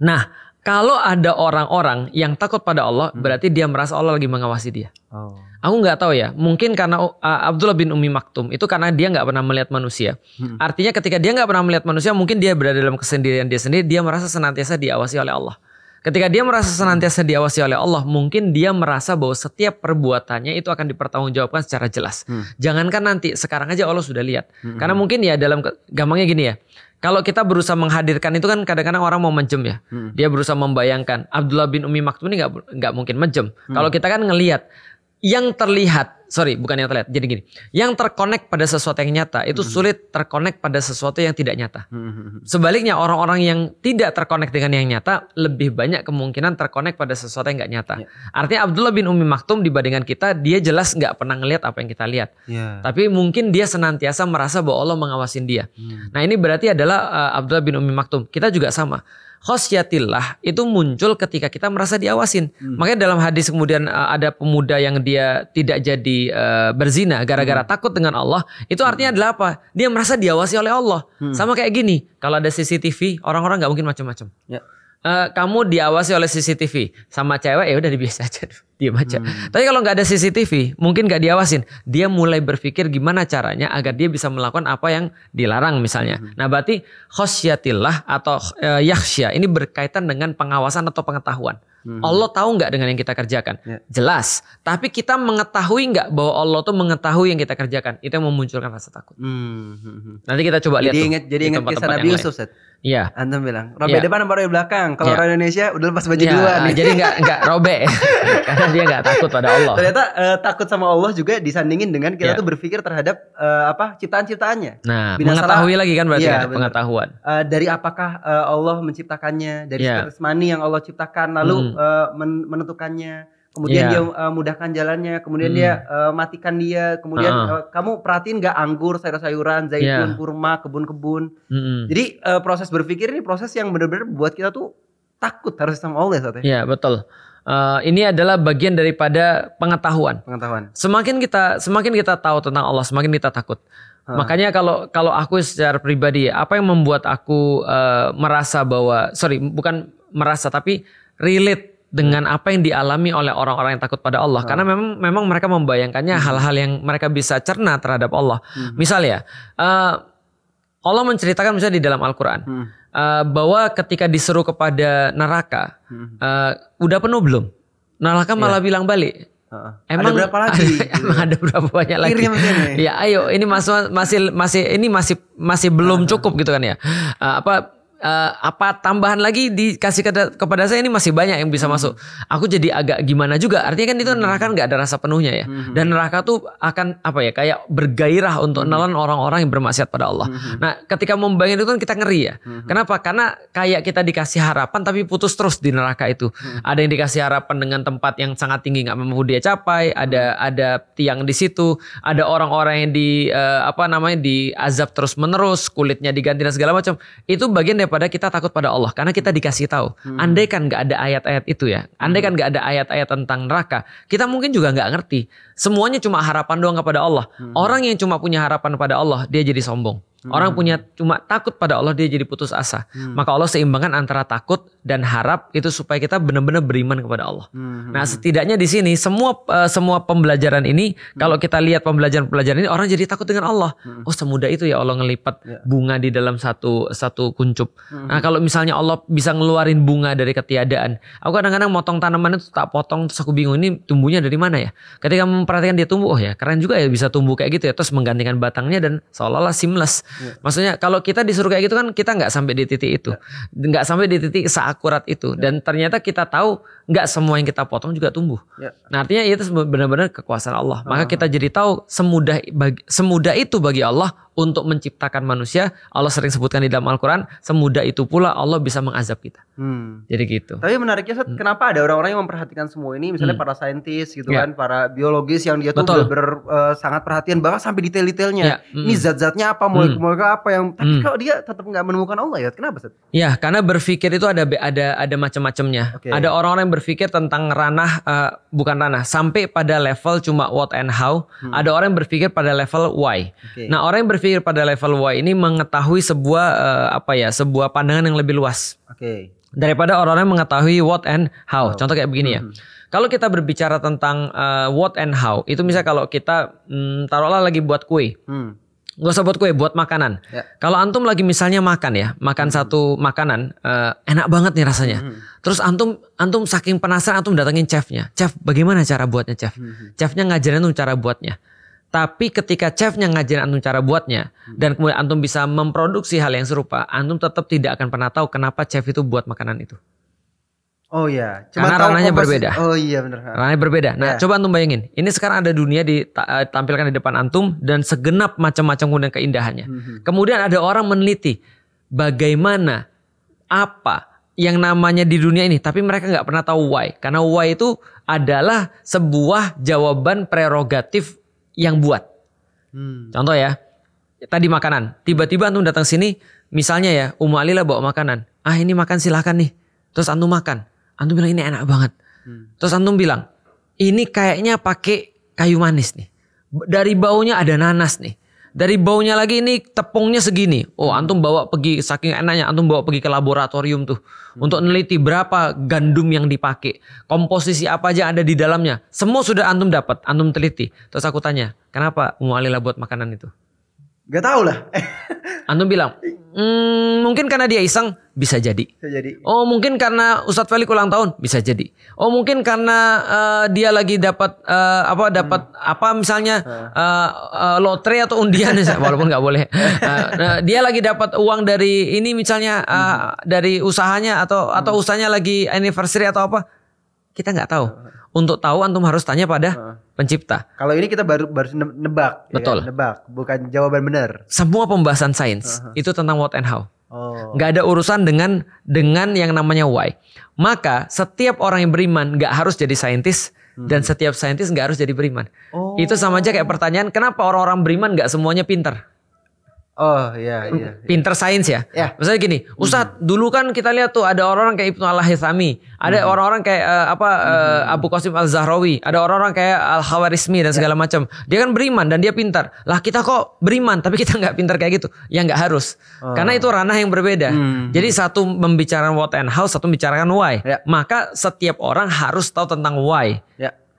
Nah, kalau ada orang-orang yang takut pada Allah, berarti dia merasa Allah lagi mengawasi dia. Aku nggak tahu ya, mungkin karena Abdullah bin Umi Maktum itu karena dia nggak pernah melihat manusia. Artinya ketika dia nggak pernah melihat manusia, mungkin dia berada dalam kesendirian dia sendiri, dia merasa senantiasa diawasi oleh Allah. Ketika dia merasa senantiasa diawasi oleh Allah, mungkin dia merasa bahwa setiap perbuatannya itu akan dipertanggungjawabkan secara jelas. Jangankan nanti, sekarang aja Allah sudah lihat. Karena mungkin ya dalam gampangnya gini ya. Kalau kita berusaha menghadirkan itu kan kadang-kadang orang mau menjem ya. Dia berusaha membayangkan Abdullah bin Umi Maktum ini nggak mungkin menjem. Kalau kita kan ngelihat yang terlihat, bukan yang terlihat. Jadi gini, yang terkonek pada sesuatu yang nyata itu sulit terkonek pada sesuatu yang tidak nyata. Sebaliknya orang-orang yang tidak terkonek dengan yang nyata lebih banyak kemungkinan terkonek pada sesuatu yang nggak nyata. Artinya Abdullah bin Umi Maktum dibandingkan kita, dia jelas nggak pernah ngelihat apa yang kita lihat. Tapi mungkin dia senantiasa merasa bahwa Allah mengawasin dia. Nah ini berarti adalah Abdullah bin Umi Maktum. Kita juga sama. Khosyatillah itu muncul ketika kita merasa diawasin. Makanya dalam hadis kemudian ada pemuda yang dia tidak jadi berzina gara-gara takut dengan Allah. Itu artinya adalah apa? Dia merasa diawasi oleh Allah. Sama kayak gini, kalau ada CCTV, orang-orang nggak mungkin macam-macam. Kamu diawasi oleh CCTV sama cewek, ya udah biasa aja, diam aja. Tapi kalau nggak ada CCTV, mungkin nggak diawasin. Dia mulai berpikir gimana caranya agar dia bisa melakukan apa yang dilarang misalnya. Nah berarti khosyatillah atau yakhsha ini berkaitan dengan pengawasan atau pengetahuan. Allah tahu nggak dengan yang kita kerjakan? Jelas. Tapi kita mengetahui nggak bahwa Allah tuh mengetahui yang kita kerjakan? Itu yang memunculkan rasa takut. Nanti kita coba lihat. Jadi ingat kisah Nabi Yusuf, Set. Iya. Antum bilang robe depan apa robe belakang? Kalau orang Indonesia udah lepas baju duluan. Jadi nggak robe karena dia nggak takut pada Allah. Ternyata takut sama Allah juga disandingin dengan kita tuh berpikir terhadap ciptaan-ciptaannya. Nah, mengetahui lagi kan berarti pengetahuan. Dari apakah Allah menciptakannya, dari jasmani yang Allah ciptakan, lalu menentukannya. Kemudian dia mudahkan jalannya, kemudian dia matikan dia, kemudian kamu perhatiin gak anggur, sayur-sayuran, zaitun, kurma, kebun-kebun. Jadi proses berpikir ini proses yang benar-benar buat kita tuh takut harus sama Allah ya. Iya betul. Ini adalah bagian daripada pengetahuan. Semakin kita tahu tentang Allah, semakin kita takut. Makanya kalau aku secara pribadi, apa yang membuat aku merasa bahwa, bukan merasa tapi relate dengan apa yang dialami oleh orang-orang yang takut pada Allah. Karena memang mereka membayangkannya hal-hal yang mereka bisa cerna terhadap Allah. Misalnya, Allah menceritakan misalnya di dalam Al-Quran. Bahwa ketika diseru kepada neraka, udah penuh belum? Neraka malah bilang balik. Emang ada berapa lagi? Emang ada berapa banyak lagi? Ya ayo, ini masih belum cukup gitu kan ya. Apa tambahan lagi dikasih kepada saya, ini masih banyak yang bisa masuk. Aku jadi agak gimana juga. Artinya kan itu neraka nggak ada rasa penuhnya ya. Dan neraka tuh akan kayak bergairah untuk menelan orang-orang yang bermaksiat pada Allah. Nah, ketika membayangkan itu kan kita ngeri ya. Kenapa? Karena kayak kita dikasih harapan tapi putus terus di neraka itu. Ada yang dikasih harapan dengan tempat yang sangat tinggi nggak mampu dia capai. Ada tiang di situ. Ada orang-orang yang diazab terus menerus, kulitnya diganti dan segala macam. Itu bagian daripada kita takut pada Allah, karena kita dikasih tahu. Andai kan nggak ada ayat-ayat itu ya, andai kan nggak ada ayat-ayat tentang neraka, kita mungkin juga nggak ngerti. Semuanya cuma harapan doang kepada Allah. Orang yang cuma punya harapan pada Allah, dia jadi sombong. Orang cuma takut pada Allah, dia jadi putus asa. Maka Allah seimbangkan antara takut dan harap itu supaya kita benar-benar beriman kepada Allah. Nah, setidaknya di sini semua pembelajaran ini, kalau kita lihat pembelajaran ini, orang jadi takut dengan Allah. Oh, semudah itu ya Allah ngelipat bunga di dalam satu kuncup. Nah, kalau misalnya Allah bisa ngeluarin bunga dari ketiadaan, aku kadang-kadang motong tanaman itu tak potong, terus aku bingung ini tumbuhnya dari mana ya. Ketika memperhatikan dia tumbuh, oh ya keren juga ya bisa tumbuh kayak gitu ya, terus menggantikan batangnya dan seolah-olah seamless. Maksudnya kalau kita disuruh kayak gitu kan kita nggak sampai di titik itu, nggak sampai di titik seakurat itu, dan ternyata kita tahu nggak semua yang kita potong juga tumbuh. Nah, artinya itu benar-benar kekuasaan Allah. Maka kita jadi tahu semudah itu bagi Allah untuk menciptakan manusia. Allah sering sebutkan di dalam Al-Quran, semudah itu pula Allah bisa mengazab kita. Jadi gitu. Tapi menariknya, kenapa ada orang-orang yang memperhatikan semua ini, misalnya para saintis gitu kan, para biologis yang dia tuh sangat perhatian bahkan sampai detail-detailnya. Ini zat-zatnya apa, molekul apa yang, tapi kalau dia tetap nggak menemukan Allah, ya kenapa Seth? Ya, karena berpikir itu ada macam-macamnya. Ada orang-orang yang berpikir tentang bukan ranah, sampai pada level cuma what and how. Ada orang yang berpikir pada level why. Nah, orang yang berpikir pada level why ini mengetahui sebuah pandangan yang lebih luas. Daripada orang-orang yang mengetahui what and how. Contoh kayak begini ya. Kalau kita berbicara tentang what and how, itu misalnya kalau kita taruhlah lagi buat kue. Gak usah buat kue, buat makanan. Kalau antum lagi misalnya makan satu makanan, enak banget nih rasanya. Terus antum saking penasaran, antum datengin chefnya. Chef, bagaimana cara buatnya, chef? Chefnya ngajarin antum cara buatnya. Tapi ketika chefnya ngajarin antum cara buatnya, dan kemudian antum bisa memproduksi hal yang serupa, antum tetap tidak akan pernah tahu kenapa chef itu buat makanan itu. Oh iya, karena ranahnya berbeda. Oh iya benar. Ranahnya berbeda. Nah, coba antum bayangin, ini sekarang ada dunia ditampilkan di depan antum dan segenap macam-macam kemudian keindahannya. Kemudian ada orang meneliti bagaimana apa yang namanya di dunia ini, tapi mereka nggak pernah tahu why. Karena why itu adalah sebuah jawaban prerogatif yang buat. Contoh ya, tadi makanan. Tiba-tiba antum datang sini, misalnya ya, Ummu Alila bawa makanan. Ah, ini makan silahkan nih. Terus antum makan. Antum bilang ini enak banget. Terus antum bilang, ini kayaknya pakai kayu manis nih. Dari baunya ada nanas nih. Dari baunya lagi ini tepungnya segini. Oh, antum bawa pergi, saking enaknya antum bawa pergi ke laboratorium tuh. Untuk neliti berapa gandum yang dipakai. Komposisi apa aja ada di dalamnya. Semua sudah antum dapat, antum teliti. Terus aku tanya, kenapa Ummu Alila buat makanan itu? Gak tahu lah. Antum bilang, mungkin karena dia iseng, bisa jadi. Oh, mungkin karena Ustadz Felix ulang tahun, bisa jadi. Oh, mungkin karena dia lagi dapat misalnya lotre atau undian, walaupun nggak boleh. Dia lagi dapat uang dari ini misalnya dari usahanya atau usahanya lagi anniversary atau apa. Kita nggak tahu. Untuk tahu antum harus tanya pada pencipta. Kalau ini kita baru nebak. Betul. Ya kan? Nebak, bukan jawaban benar. Semua pembahasan sains itu tentang what and how. Nggak ada urusan dengan yang namanya why. Maka setiap orang yang beriman nggak harus jadi saintis, dan setiap saintis nggak harus jadi beriman. Itu sama aja kayak pertanyaan, kenapa orang-orang beriman nggak semuanya pintar? Oh iya. Pinter sains ya. Misalnya gini, Ustadz dulu kan kita lihat tuh ada orang-orang kayak Ibnu Al-Haythami, ada orang-orang kayak Abu Qasim Al-Zahrawi, ada orang-orang kayak Al-Khawarizmi dan segala macam. Dia kan beriman dan dia pintar. Lah kita kok beriman tapi kita nggak pintar kayak gitu? Ya nggak harus. Karena itu ranah yang berbeda. Jadi satu membicarakan what and how, satu membicarakan why. Maka setiap orang harus tahu tentang why.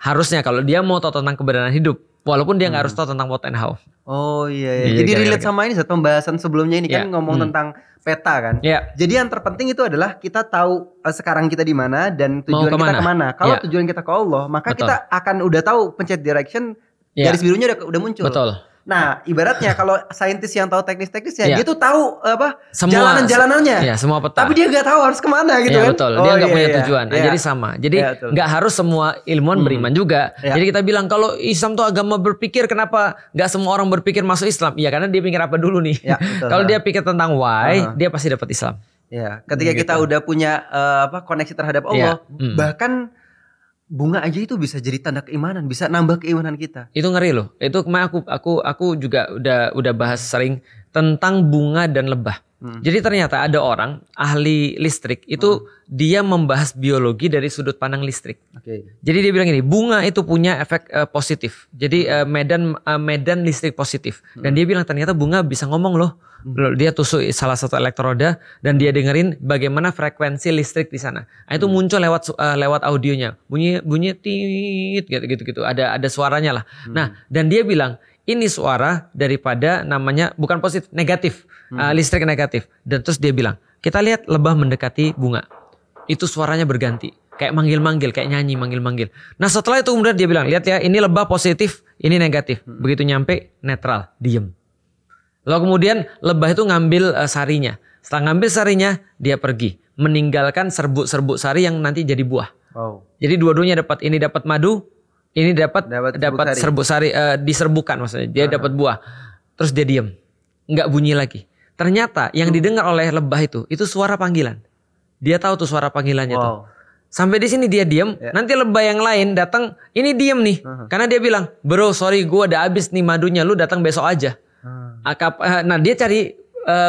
Harusnya kalau dia mau tahu tentang kebenaran hidup, walaupun dia nggak harus tahu tentang what and how. Oh iya. Jadi relate sama ini pembahasan sebelumnya ini kan ngomong tentang peta kan. Jadi yang terpenting itu adalah kita tahu sekarang kita di mana dan tujuan kita kemana. Kalau tujuan kita ke Allah, maka kita akan udah tahu pencet direction, garis birunya udah muncul. Betul. Nah, ibaratnya kalau saintis yang tahu teknis-teknisnya, dia tuh tahu jalan-jalanannya. Iya, semua peta. Tapi dia nggak tahu harus kemana gitu kan. Betul. Dia nggak punya tujuan. Nah, jadi sama. Jadi nggak harus semua ilmuwan beriman juga. Jadi kita bilang kalau Islam tuh agama berpikir, kenapa nggak semua orang berpikir masuk Islam? Ya karena dia pikir apa dulu nih. Kalau dia pikir tentang why, dia pasti dapat Islam. Ya, ketika kita udah punya koneksi terhadap Allah, bahkan bunga aja itu bisa jadi tanda keimanan, bisa nambah keimanan kita. Itu ngeri loh. Itu kemarin aku juga udah bahas sering tentang bunga dan lebah. Jadi ternyata ada orang ahli listrik itu dia membahas biologi dari sudut pandang listrik. Jadi dia bilang ini, bunga itu punya efek positif. Jadi medan listrik positif. Dan dia bilang ternyata bunga bisa ngomong loh. Dia tusuk salah satu elektroda dan dia dengerin bagaimana frekuensi listrik di sana. Nah, itu muncul lewat audionya. Bunyi tit gitu. Ada suaranya lah. Nah, dan dia bilang ini suara daripada namanya bukan positif, negatif. Listrik negatif. Dan terus dia bilang, kita lihat lebah mendekati bunga. Itu suaranya berganti. Kayak manggil-manggil, kayak nyanyi manggil-manggil. Nah, setelah itu kemudian dia bilang, lihat ya, ini lebah positif, ini negatif. Begitu nyampe netral, diem. Lalu kemudian lebah itu ngambil sarinya. Setelah ngambil sarinya, dia pergi. Meninggalkan serbuk-serbuk sari yang nanti jadi buah. Jadi dua-duanya dapat. Ini dapat madu, ini dapat serbuk sari, diserbukan maksudnya. Dia dapat buah. Terus dia diem. Nggak bunyi lagi. Ternyata yang didengar oleh lebah itu suara panggilan. Dia tahu tuh suara panggilannya tuh. Sampai di sini dia diem. Nanti lebah yang lain datang, ini diem nih. Karena dia bilang, bro sorry gue udah habis nih madunya, lu datang besok aja. Nah dia cari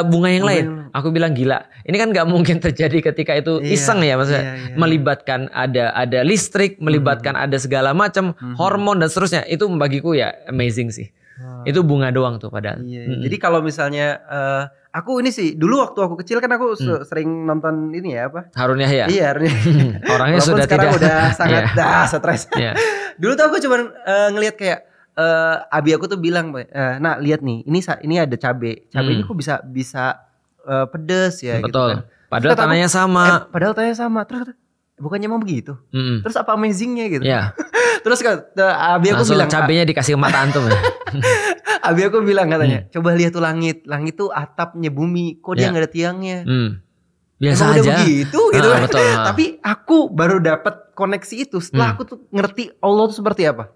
bunga yang lain. Aku bilang gila. Ini kan nggak mungkin terjadi ketika itu iseng ya maksudnya. Melibatkan ada listrik, melibatkan ada segala macam hormon dan seterusnya. Itu bagiku ya amazing sih. Itu bunga doang tuh padahal. Jadi kalau misalnya aku ini sih dulu waktu aku kecil kan aku sering nonton ini ya apa? Harun Yahya. Iya Harun Yahya. Orangnya sudah sekarang tidak. Udah sangat stres. Dulu tuh aku cuma ngelihat kayak abi aku tuh bilang, nah lihat nih, ini ada cabe ini kok bisa pedes ya. Betul. Gitu kan. Padahal tanahnya sama. Padahal tanahnya sama. Terus bukannya emang begitu? Terus apa amazingnya gitu? Terus abi aku bilang, cabenya dikasih ke mata antum ya. Abi aku bilang katanya, coba lihat tuh langit tuh atapnya bumi, kok dia nggak ada tiangnya? Biasa emang aja. Udah begitu gitu kan. Betul, Tapi aku baru dapat koneksi itu setelah aku tuh ngerti Allah tuh seperti apa.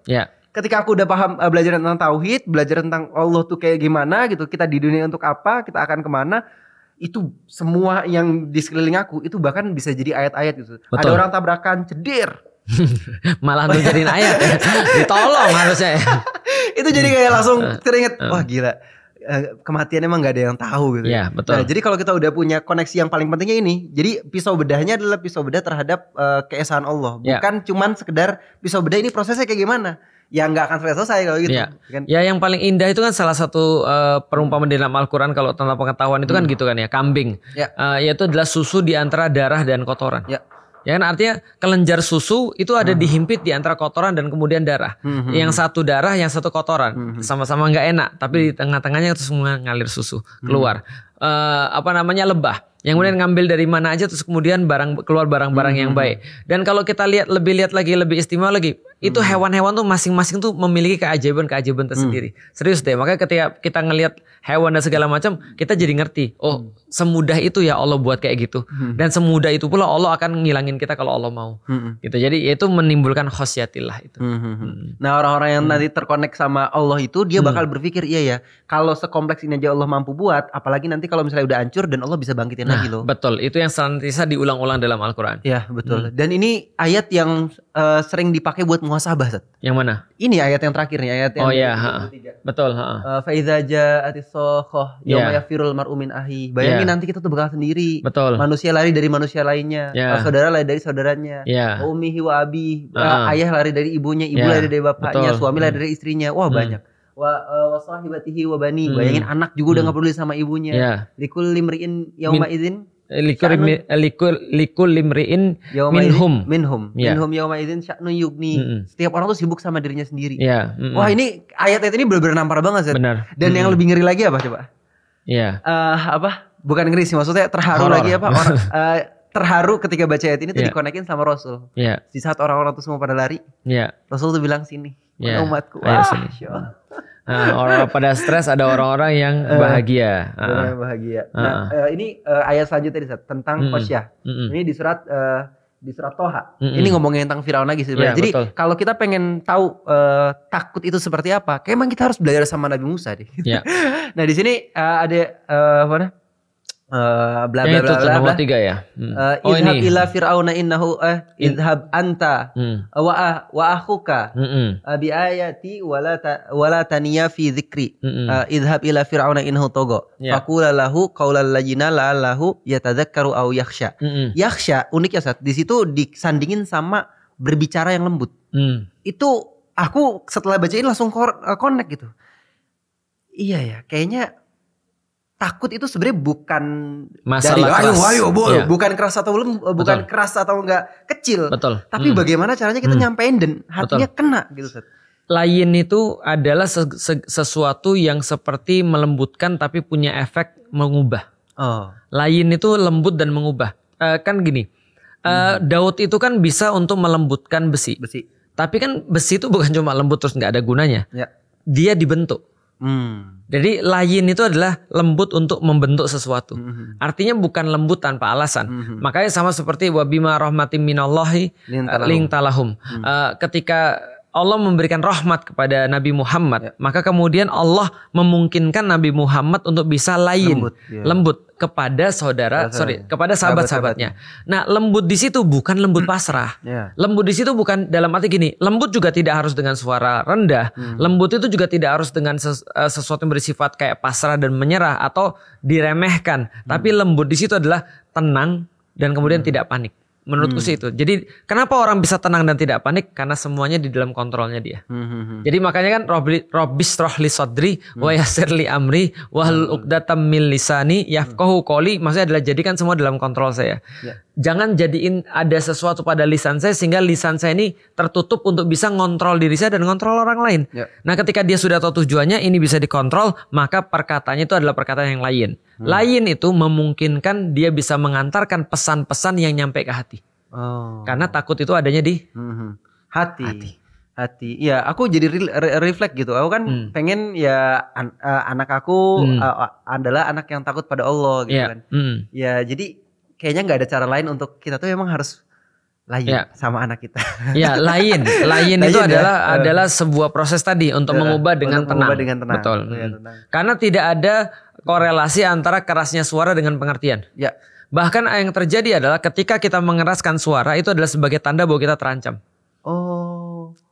Ketika aku udah paham belajar tentang tauhid, belajar tentang Allah tuh kayak gimana gitu, kita di dunia untuk apa, kita akan kemana, itu semua yang di sekeliling aku itu bahkan bisa jadi ayat-ayat gitu. Betul. Ada orang tabrakan cedir. Malah tuh jadiin ayat ya. Ditolong harusnya ya. Itu jadi kayak langsung teringat, wah gila. Kematian emang gak ada yang tahu gitu. Betul. Nah, jadi kalau kita udah punya koneksi yang paling pentingnya ini, jadi pisau bedahnya adalah pisau bedah terhadap keesaan Allah. Bukan cuman sekedar pisau bedah ini prosesnya kayak gimana. Ya nggak akan selesai kalau gitu. Kan? Ya yang paling indah itu kan salah satu perumpamaan di dalam Al-Quran kalau tentang pengetahuan itu kan gitu kan ya, kambing. Yaitu adalah susu di antara darah dan kotoran. Ya kan artinya kelenjar susu itu ada dihimpit di antara kotoran dan kemudian darah. Yang satu darah, yang satu kotoran. Sama-sama nggak enak, tapi di tengah-tengahnya itu semua ngalir susu keluar. Lebah. Yang kemudian ngambil dari mana aja terus kemudian keluar barang-barang yang baik. Dan kalau kita lihat lebih istimewa lagi, itu hewan-hewan tuh masing-masing tuh memiliki keajaiban tersendiri. Serius deh, makanya ketika kita ngelihat hewan dan segala macam, kita jadi ngerti, oh semudah itu ya Allah buat kayak gitu. Dan semudah itu pula Allah akan ngilangin kita kalau Allah mau. Gitu. Jadi itu menimbulkan khosyatillah itu. Nah orang-orang yang nanti terkonek sama Allah itu, dia bakal berpikir, iya ya, kalau sekompleks ini aja Allah mampu buat, apalagi nanti kalau misalnya udah hancur dan Allah bisa bangkitin lagi. lagi loh. Betul, itu yang senantiasa diulang-ulang dalam Al-Quran. Ya betul. Dan ini ayat yang sering dipakai buat muhasabah, Ustaz. Yang mana? Ini ayat yang terakhir nih, ayat yang betul. Faiza ja'atis sokhah yauma yafirul mar'u min ahi. Bayangin nanti kita tuh bakal sendiri. Betul. Manusia lari dari manusia lainnya, saudara lari dari saudaranya, ummihi wa abi, ayah lari dari ibunya, ibu lari dari bapaknya, suami lari dari istrinya. Wah, banyak. Wa sahibatihi wa bani. Bayangin anak juga udah enggak peduli sama ibunya. Likul limri'in yauma idzin likul limri'in minhum yauma idzin sya'nu yugni. Setiap orang tuh sibuk sama dirinya sendiri. Wah, ini ayat ini benar-benar nampar banget, Zat. Benar. Dan yang lebih ngeri lagi apa coba? Bukan ngeri sih, maksudnya terharu lagi apa? Orang terharu ketika baca ayat ini tuh dikonekin sama Rasul. Di saat orang-orang tuh semua pada lari, Rasul tuh bilang sini, umatku. Sini. Orang pada stres, ada orang-orang yang bahagia. Yang bahagia. Nah, ini ayat selanjutnya tentang khosyah. Ini di surat Toha. Ini ngomongin tentang Firaun lagi sebenarnya. Jadi kalau kita pengen tahu takut itu seperti apa, kayak emang kita harus belajar sama Nabi Musa deh. Nah, di sini ada bla bla bla bla nomor 3 ya. Idhab ila fir'auna innahu idhab anta wa akhuka bi ayati wala taniya fi dzikri. Idhab ila fir'auna innahu tagha. Faqula lahu qaulal lajina la'allahu yatadzakkaru aw yakhsha. Yakhsha uniknya saat di situ disandingin sama berbicara yang lembut. Itu aku setelah baca ini langsung connect gitu. Iya ya, kayaknya takut itu sebenarnya bukan masalah dari ayo bukan keras atau bukan keras atau enggak kecil. Betul. Tapi bagaimana caranya kita nyampein dan hatinya kena gitu, Ustaz. Layin itu adalah sesuatu yang seperti melembutkan tapi punya efek mengubah. Layin itu lembut dan mengubah. Kan gini. Daud itu kan bisa untuk melembutkan besi. Tapi kan besi itu bukan cuma lembut terus nggak ada gunanya. Dia dibentuk. Jadi layin itu adalah lembut untuk membentuk sesuatu. Artinya bukan lembut tanpa alasan. Makanya sama seperti wabima rahmatim minallahi lintalahum. Ketika Allah memberikan rahmat kepada Nabi Muhammad, maka kemudian Allah memungkinkan Nabi Muhammad untuk bisa layin, lembut kepada kepada sahabat-sahabatnya. Nah, lembut di situ bukan lembut pasrah. Lembut di situ bukan dalam arti gini, lembut juga tidak harus dengan suara rendah. Lembut itu juga tidak harus dengan sesuatu yang bersifat kayak pasrah dan menyerah atau diremehkan. Tapi lembut di situ adalah tenang dan kemudian tidak panik. Menurutku sih itu. Jadi kenapa orang bisa tenang dan tidak panik? Karena semuanya di dalam kontrolnya dia. Jadi makanya kan Rabbis rohli sodri wa yassirli amri wahlul uqdatam min lisani yafqahu qoli. Maksudnya adalah jadikan semua dalam kontrol saya. Jangan jadiin ada sesuatu pada lisan saya sehingga lisan saya ini tertutup untuk bisa ngontrol diri saya dan ngontrol orang lain. Nah, ketika dia sudah tahu tujuannya ini bisa dikontrol, maka perkataannya itu adalah perkataan yang lain. Lain itu memungkinkan dia bisa mengantarkan pesan-pesan yang nyampe ke hati. Karena takut itu adanya di hati. Ya, aku jadi reflect gitu. Aku kan pengen ya anak aku adalah anak yang takut pada Allah gitu kan. Ya, jadi kayaknya nggak ada cara lain untuk kita tuh memang harus lain sama anak kita. Ya, lain itu adalah sebuah proses tadi untuk mengubah dengan tenang. Betul. Karena tidak ada korelasi antara kerasnya suara dengan pengertian. Bahkan yang terjadi adalah ketika kita mengeraskan suara itu adalah sebagai tanda bahwa kita terancam.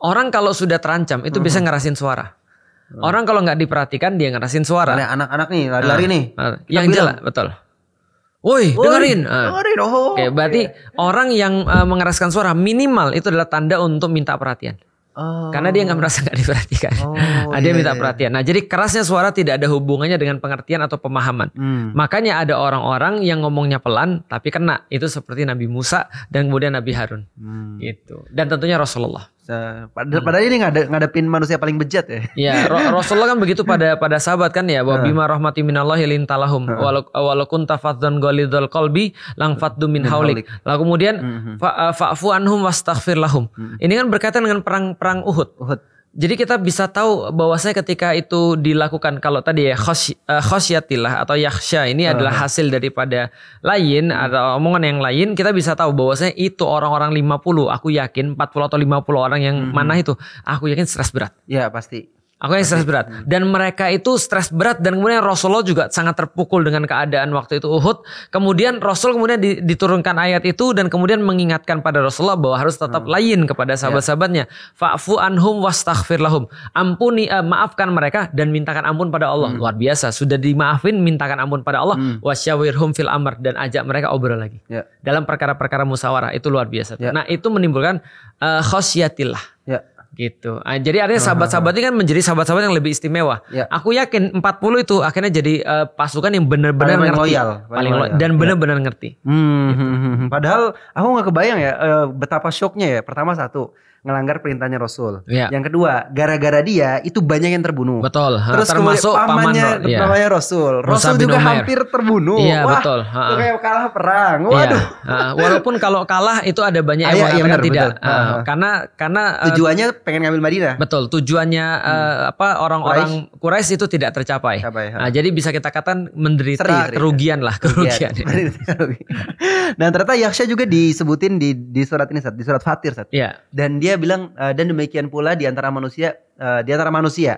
Orang kalau sudah terancam itu bisa ngerasin suara. Orang kalau nggak diperhatikan dia ngerasin suara. Anak-anak nih lari-lari nih. Yang jelas, betul. Woi, dengerin. Oke, berarti orang yang mengeraskan suara minimal itu adalah tanda untuk minta perhatian. Karena dia nggak merasa nggak diperhatikan. Dia minta perhatian. Nah, jadi kerasnya suara tidak ada hubungannya dengan pengertian atau pemahaman. Makanya ada orang-orang yang ngomongnya pelan tapi kena. Itu seperti Nabi Musa dan kemudian Nabi Harun. Gitu. Dan tentunya Rasulullah. Padahal ini ngadepin manusia paling bejat ya. Ya, Rasulullah kan begitu pada sahabat kan ya. Wa bima rahmati minallahi lintalahum walau kunta faddan ghalidhal qalbi lang faddu min haulik. Lalu kemudian fa'fu anhum wastaghfir lahum. Ini kan berkaitan dengan perang Uhud. Jadi kita bisa tahu bahwasanya ketika itu dilakukan, kalau tadi ya khosyatillah atau yakhsha ini adalah hasil daripada lain atau omongan yang lain, kita bisa tahu bahwasanya itu orang-orang 50, aku yakin 40 atau 50 orang yang mana itu, aku yakin stres berat. Ya pasti. Aku yang stres berat. Dan mereka itu stres berat dan kemudian Rasulullah juga sangat terpukul dengan keadaan waktu itu Uhud. Kemudian Rasul kemudian diturunkan ayat itu dan kemudian mengingatkan pada Rasulullah bahwa harus tetap layin kepada sahabat-sahabatnya. Fa'fu anhum wastaghfir lahum. Ampuni, maafkan mereka dan mintakan ampun pada Allah. Luar biasa. Sudah dimaafin, mintakan ampun pada Allah. Wasyawirhum fil amr, dan ajak mereka obrol lagi. Dalam perkara-perkara musyawarah, itu luar biasa. Nah, itu menimbulkan khosyatillah. Gitu. Jadi artinya sahabat-sahabat ini kan menjadi sahabat-sahabat yang lebih istimewa. Aku yakin 40 itu akhirnya jadi pasukan yang benar-benar ngerti. Paling loyal. Dan benar-benar ngerti. Gitu. Padahal aku nggak kebayang ya betapa syoknya ya. Pertama satu, ngelanggar perintahnya Rasul. Yang kedua, gara-gara dia itu banyak yang terbunuh. Betul. Terus termasuk pamannya Rasul. Rasul juga hampir terbunuh. Iya, wah, betul. Itu kayak kalah perang. Waduh. Walaupun kalau kalah itu ada banyak yang mengatakan tidak. Karena tujuannya pengen ngambil Madinah. Betul. Tujuannya orang-orang Quraisy itu tidak tercapai. Jadi bisa kita katakan menderita kerugian lah. Dan ternyata Yakhsha juga disebutin di surat ini, di surat Fatir. Dan dia bilang dan demikian pula di antara manusia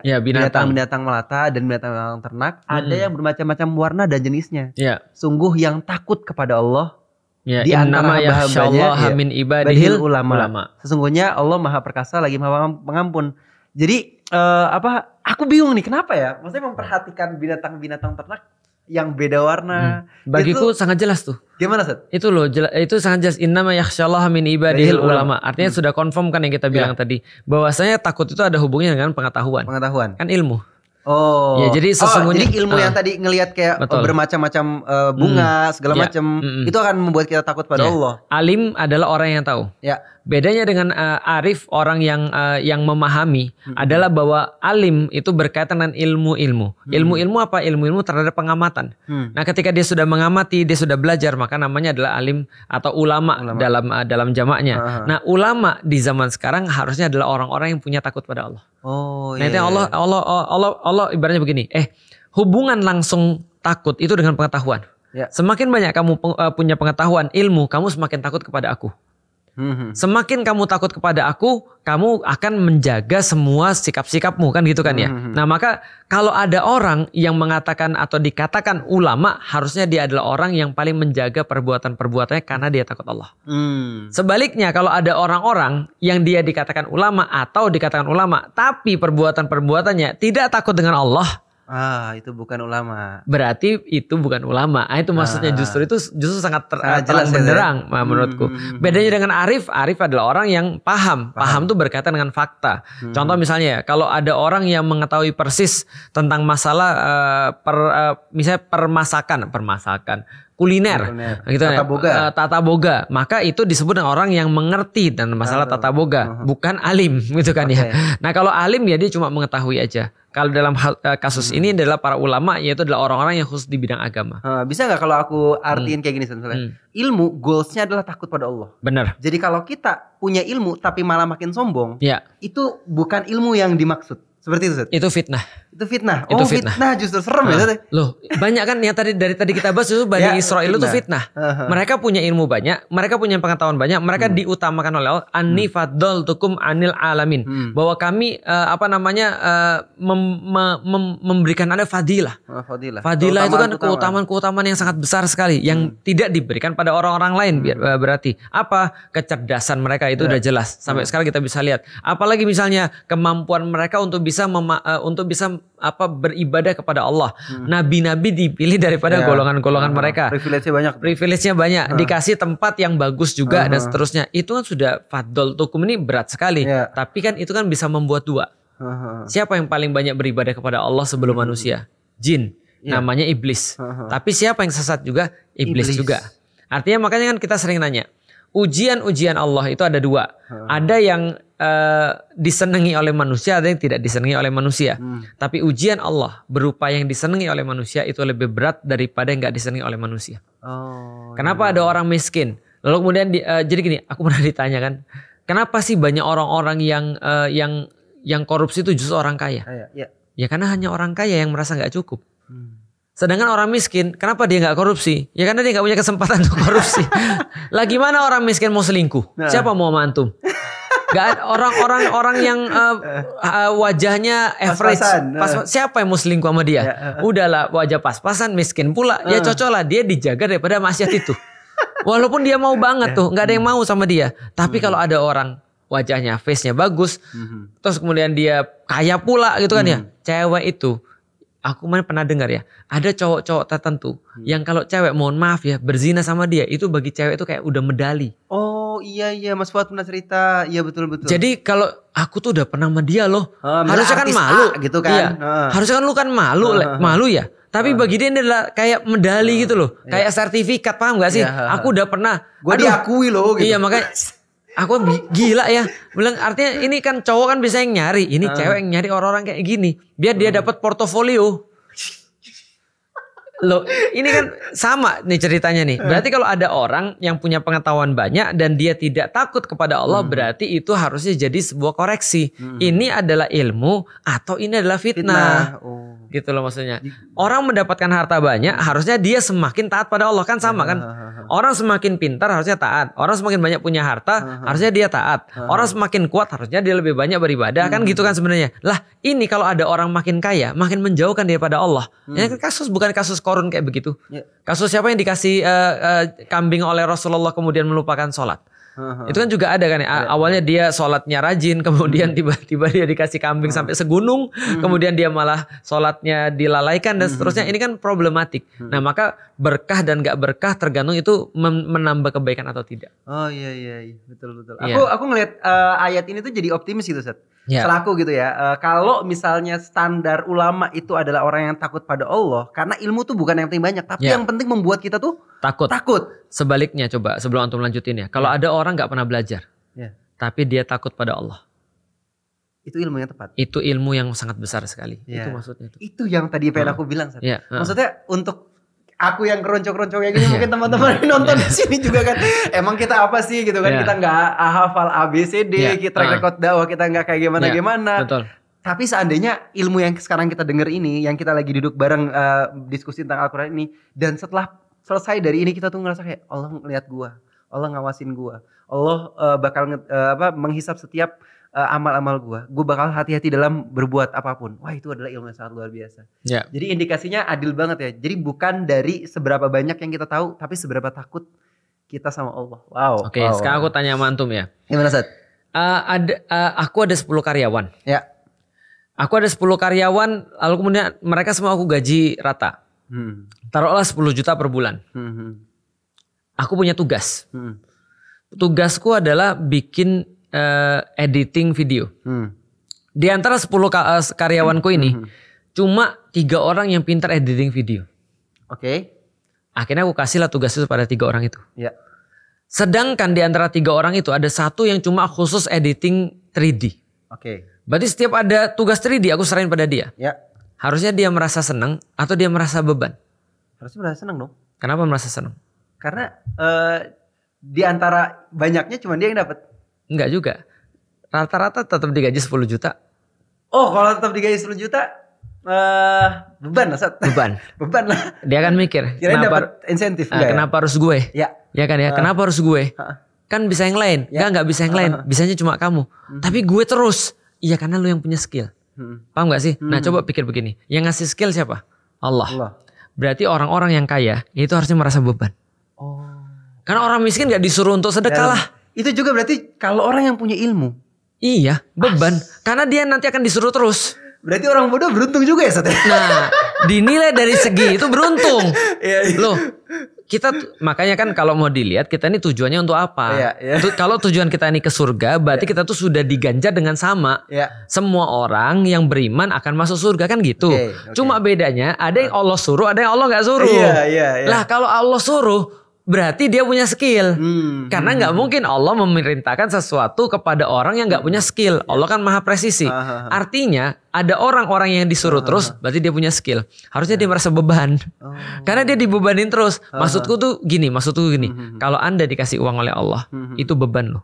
binatang-binatang melata dan binatang ternak ada yang bermacam-macam warna dan jenisnya. Sungguh yang takut kepada Allah di antara hambanya min ibadihil ulama. Sesungguhnya Allah Maha Perkasa lagi Maha Pengampun. Jadi aku bingung nih kenapa ya? Maksudnya memperhatikan binatang-binatang ternak yang beda warna. Bagiku sangat jelas tuh. Gimana, Seth? Itu loh, itu sangat jelas. Innama yakhsyallaha min ibadihil ulama. Artinya sudah confirm kan yang kita bilang tadi. Bahwasanya takut itu ada hubungannya dengan pengetahuan. Kan ilmu. Ya, jadi sesungguhnya jadi ilmu yang tadi ngelihat kayak bermacam-macam bunga segala macam itu akan membuat kita takut pada Allah. Alim adalah orang yang tahu. Bedanya dengan arif, orang yang memahami adalah bahwa alim itu berkaitan dengan ilmu-ilmu. Ilmu-ilmu apa? Ilmu-ilmu terhadap pengamatan. Nah, ketika dia sudah mengamati, dia sudah belajar, maka namanya adalah alim atau ulama. dalam jamaknya. Nah, ulama di zaman sekarang harusnya adalah orang-orang yang punya takut pada Allah. Nah, itu Allah ibaratnya begini. Hubungan langsung takut itu dengan pengetahuan. Semakin banyak kamu punya pengetahuan, ilmu, kamu semakin takut kepada aku. Semakin kamu takut kepada aku, kamu akan menjaga semua sikap-sikapmu, kan gitu kan ya. Nah, maka kalau ada orang yang mengatakan atau dikatakan ulama, harusnya dia adalah orang yang paling menjaga perbuatan-perbuatannya karena dia takut Allah. Sebaliknya, kalau ada orang-orang yang dia dikatakan ulama atau dikatakan ulama, tapi perbuatan-perbuatannya tidak takut dengan Allah, itu bukan ulama. Berarti itu bukan ulama. Itu maksudnya justru sangat jelas benderang menurutku. Bedanya dengan arif adalah orang yang paham. Paham itu berkaitan dengan fakta. Contoh misalnya kalau ada orang yang mengetahui persis tentang masalah misalnya permasakan kuliner gitu, tata boga, maka itu disebut dengan orang yang mengerti dan masalah tata boga, bukan alim gitu kan ya. Nah, kalau alim ya dia cuma mengetahui aja. Kalau dalam kasus ini adalah para ulama, yaitu adalah orang-orang yang khusus di bidang agama. Bisa nggak kalau aku artiin kayak gini misalnya, ilmu goalsnya adalah takut pada Allah. Benar. Jadi kalau kita punya ilmu tapi malah makin sombong, itu bukan ilmu yang dimaksud. Seperti itu, Seth? Itu fitnah. Fitnah justru serem ya, Seth? Loh, banyak kan yang dari tadi kita bahas itu Bani Israil itu fitnah. Mereka punya ilmu banyak, mereka punya pengetahuan banyak, mereka diutamakan oleh Allah. Anni faddaltukum anil alamin. Bahwa kami memberikan Anda fadilah. Fadilah itu kan keutamaan yang sangat besar sekali yang tidak diberikan pada orang-orang lain. Berarti apa? Kecerdasan mereka itu udah jelas. Sampai sekarang kita bisa lihat. Apalagi misalnya kemampuan mereka untuk bisa beribadah kepada Allah. Nabi-nabi dipilih daripada golongan-golongan mereka. Privilege-nya banyak. Dikasih tempat yang bagus juga dan seterusnya. Itu kan sudah fadl tukum ini berat sekali. Tapi kan itu kan bisa membuat dua. Siapa yang paling banyak beribadah kepada Allah sebelum manusia? Jin. Namanya iblis. Tapi siapa yang sesat juga? Iblis juga. Artinya makanya kan kita sering nanya. Ujian-ujian Allah itu ada dua. Ada yang disenangi oleh manusia, ada yang tidak disenangi oleh manusia. Tapi ujian Allah berupa yang disenangi oleh manusia itu lebih berat daripada yang gak disenangi oleh manusia. Kenapa ada orang miskin? Lalu kemudian jadi gini, aku pernah ditanya kan, kenapa sih banyak orang-orang yang korupsi itu justru orang kaya? Ya karena hanya orang kaya yang merasa gak cukup. Sedangkan orang miskin, kenapa dia nggak korupsi? Ya karena dia nggak punya kesempatan untuk korupsi. Lah gimana orang miskin mau selingkuh? Siapa mau mantum? Gak ada orang yang wajahnya average. Siapa yang mau selingkuh sama dia? Udahlah wajah pas-pasan, miskin pula. Ya cocok lah dia dijaga daripada maksiat itu. Walaupun dia mau banget tuh, gak ada yang mau sama dia. Tapi kalau ada orang wajahnya, face-nya bagus, terus kemudian dia kaya pula gitu kan ya. Cewek itu, aku pernah dengar ya, ada cowok-cowok tertentu yang kalau cewek, mohon maaf ya, berzina sama dia, itu bagi cewek itu kayak udah medali. Oh iya Mas Fuad pernah cerita, iya betul. Jadi kalau aku tuh udah pernah sama dia loh, harusnya kan malu, gitu kan? Iya, harusnya kan lu kan malu ya. Tapi bagi dia ini adalah kayak medali gitu loh, kayak sertifikat, paham gak sih? Aku udah pernah, gue diakui loh. Gitu. Iya makanya. Aku gila ya. Bilang artinya ini kan cowok kan bisa yang nyari. Ini cewek yang nyari orang-orang kayak gini. Biar dia dapat portofolio. Loh ini kan sama nih ceritanya nih. Berarti kalau ada orang yang punya pengetahuan banyak dan dia tidak takut kepada Allah. Berarti itu harusnya jadi sebuah koreksi. Ini adalah ilmu atau ini adalah fitnah. Gitu loh maksudnya. Orang mendapatkan harta banyak harusnya dia semakin taat pada Allah. Kan sama kan. Orang semakin pintar harusnya taat. Orang semakin banyak punya harta harusnya dia taat. Orang semakin kuat harusnya dia lebih banyak beribadah. Kan gitu kan sebenarnya. Lah ini kalau ada orang makin kaya makin menjauhkan daripada Allah. Ini kan kasus bukan kasus korun kayak begitu. Kasus siapa yang dikasih kambing oleh Rasulullah kemudian melupakan sholat. Itu kan juga ada kan ya. Awalnya dia sholatnya rajin, kemudian tiba-tiba dia dikasih kambing sampai segunung, kemudian dia malah sholatnya dilalaikan dan seterusnya. Ini kan problematik. Nah maka berkah dan gak berkah tergantung itu menambah kebaikan atau tidak. Oh iya betul. Aku ngelihat ayat ini tuh jadi optimis gitu Seth. Selaku gitu ya. Kalau misalnya standar ulama itu adalah orang yang takut pada Allah, karena ilmu tuh bukan yang penting banyak, tapi yang penting membuat kita tuh takut. Sebaliknya coba sebelum antum lanjutin ya. Kalau ada orang gak pernah belajar, tapi dia takut pada Allah. Itu ilmu yang tepat. Itu ilmu yang sangat besar sekali. Itu maksudnya. Itu yang tadi pengen aku bilang. Maksudnya untuk aku yang keroncong-keroncong kayak gini, mungkin teman-teman yang nonton di sini juga kan, emang kita apa sih gitu kan, kita nggak hafal ABCD, kita track record dakwah kita nggak kayak gimana. Betul. Tapi seandainya ilmu yang sekarang kita denger ini, yang kita lagi duduk bareng diskusi tentang Al-Quran ini, dan setelah selesai dari ini kita tuh ngerasa kayak Allah ngeliat gua, Allah ngawasin gua, Allah bakal menghisap setiap amal-amal gue bakal hati-hati dalam berbuat apapun. Wah itu adalah ilmu yang sangat luar biasa. Jadi indikasinya adil banget ya. Jadi bukan dari seberapa banyak yang kita tahu, tapi seberapa takut kita sama Allah. Wow. Oke, sekarang aku tanya sama antum ya. Gimana Seth? Aku ada 10 karyawan. Ya. Aku ada 10 karyawan, lalu kemudian mereka semua aku gaji rata. Taruhlah 10 juta per bulan. Aku punya tugas. Tugasku adalah bikin editing video. Di antara 10 karyawanku ini cuma 3 orang yang pintar editing video. Akhirnya aku kasihlah tugas itu pada 3 orang itu. Sedangkan di antara 3 orang itu ada 1 yang cuma khusus editing 3D. Berarti setiap ada tugas 3D aku serahin pada dia. Harusnya dia merasa senang atau dia merasa beban? Harusnya merasa senang dong. Kenapa merasa senang? Karena di antara banyaknya cuma dia yang dapat. Enggak juga. Rata-rata tetap digaji 10 juta. Oh, kalau tetap digaji 10 juta beban lah, Sat. Beban lah. Dia kan mikir, kirain dapat insentif kenapa harus gue? Ya kan ya, kenapa harus gue? Kan bisa yang lain. Enggak bisa yang lain. Bisanya cuma kamu. Tapi gue terus. Iya karena lu yang punya skill. Paham gak sih? Nah, coba pikir begini. Yang ngasih skill siapa? Allah. Berarti orang-orang yang kaya itu harusnya merasa beban. Karena orang miskin gak disuruh untuk sedekah lah. Itu juga berarti kalau orang yang punya ilmu. Iya, beban. Karena dia nanti akan disuruh terus. Berarti orang bodoh beruntung juga ya, Sat? Nah, dinilai dari segi itu beruntung. Loh, kita makanya kan kalau mau dilihat kita ini tujuannya untuk apa? Kalau tujuan kita ini ke surga, berarti kita tuh sudah diganjar dengan sama. Semua orang yang beriman akan masuk surga kan gitu. Cuma bedanya ada yang Allah suruh, ada yang Allah nggak suruh. Lah kalau Allah suruh berarti dia punya skill. Karena gak mungkin Allah memerintahkan sesuatu kepada orang yang gak punya skill. Allah kan maha presisi. Artinya ada orang-orang yang disuruh terus, berarti dia punya skill. Harusnya dia merasa beban. Karena dia dibebanin terus. Maksudku gini. Kalau Anda dikasih uang oleh Allah, itu beban loh.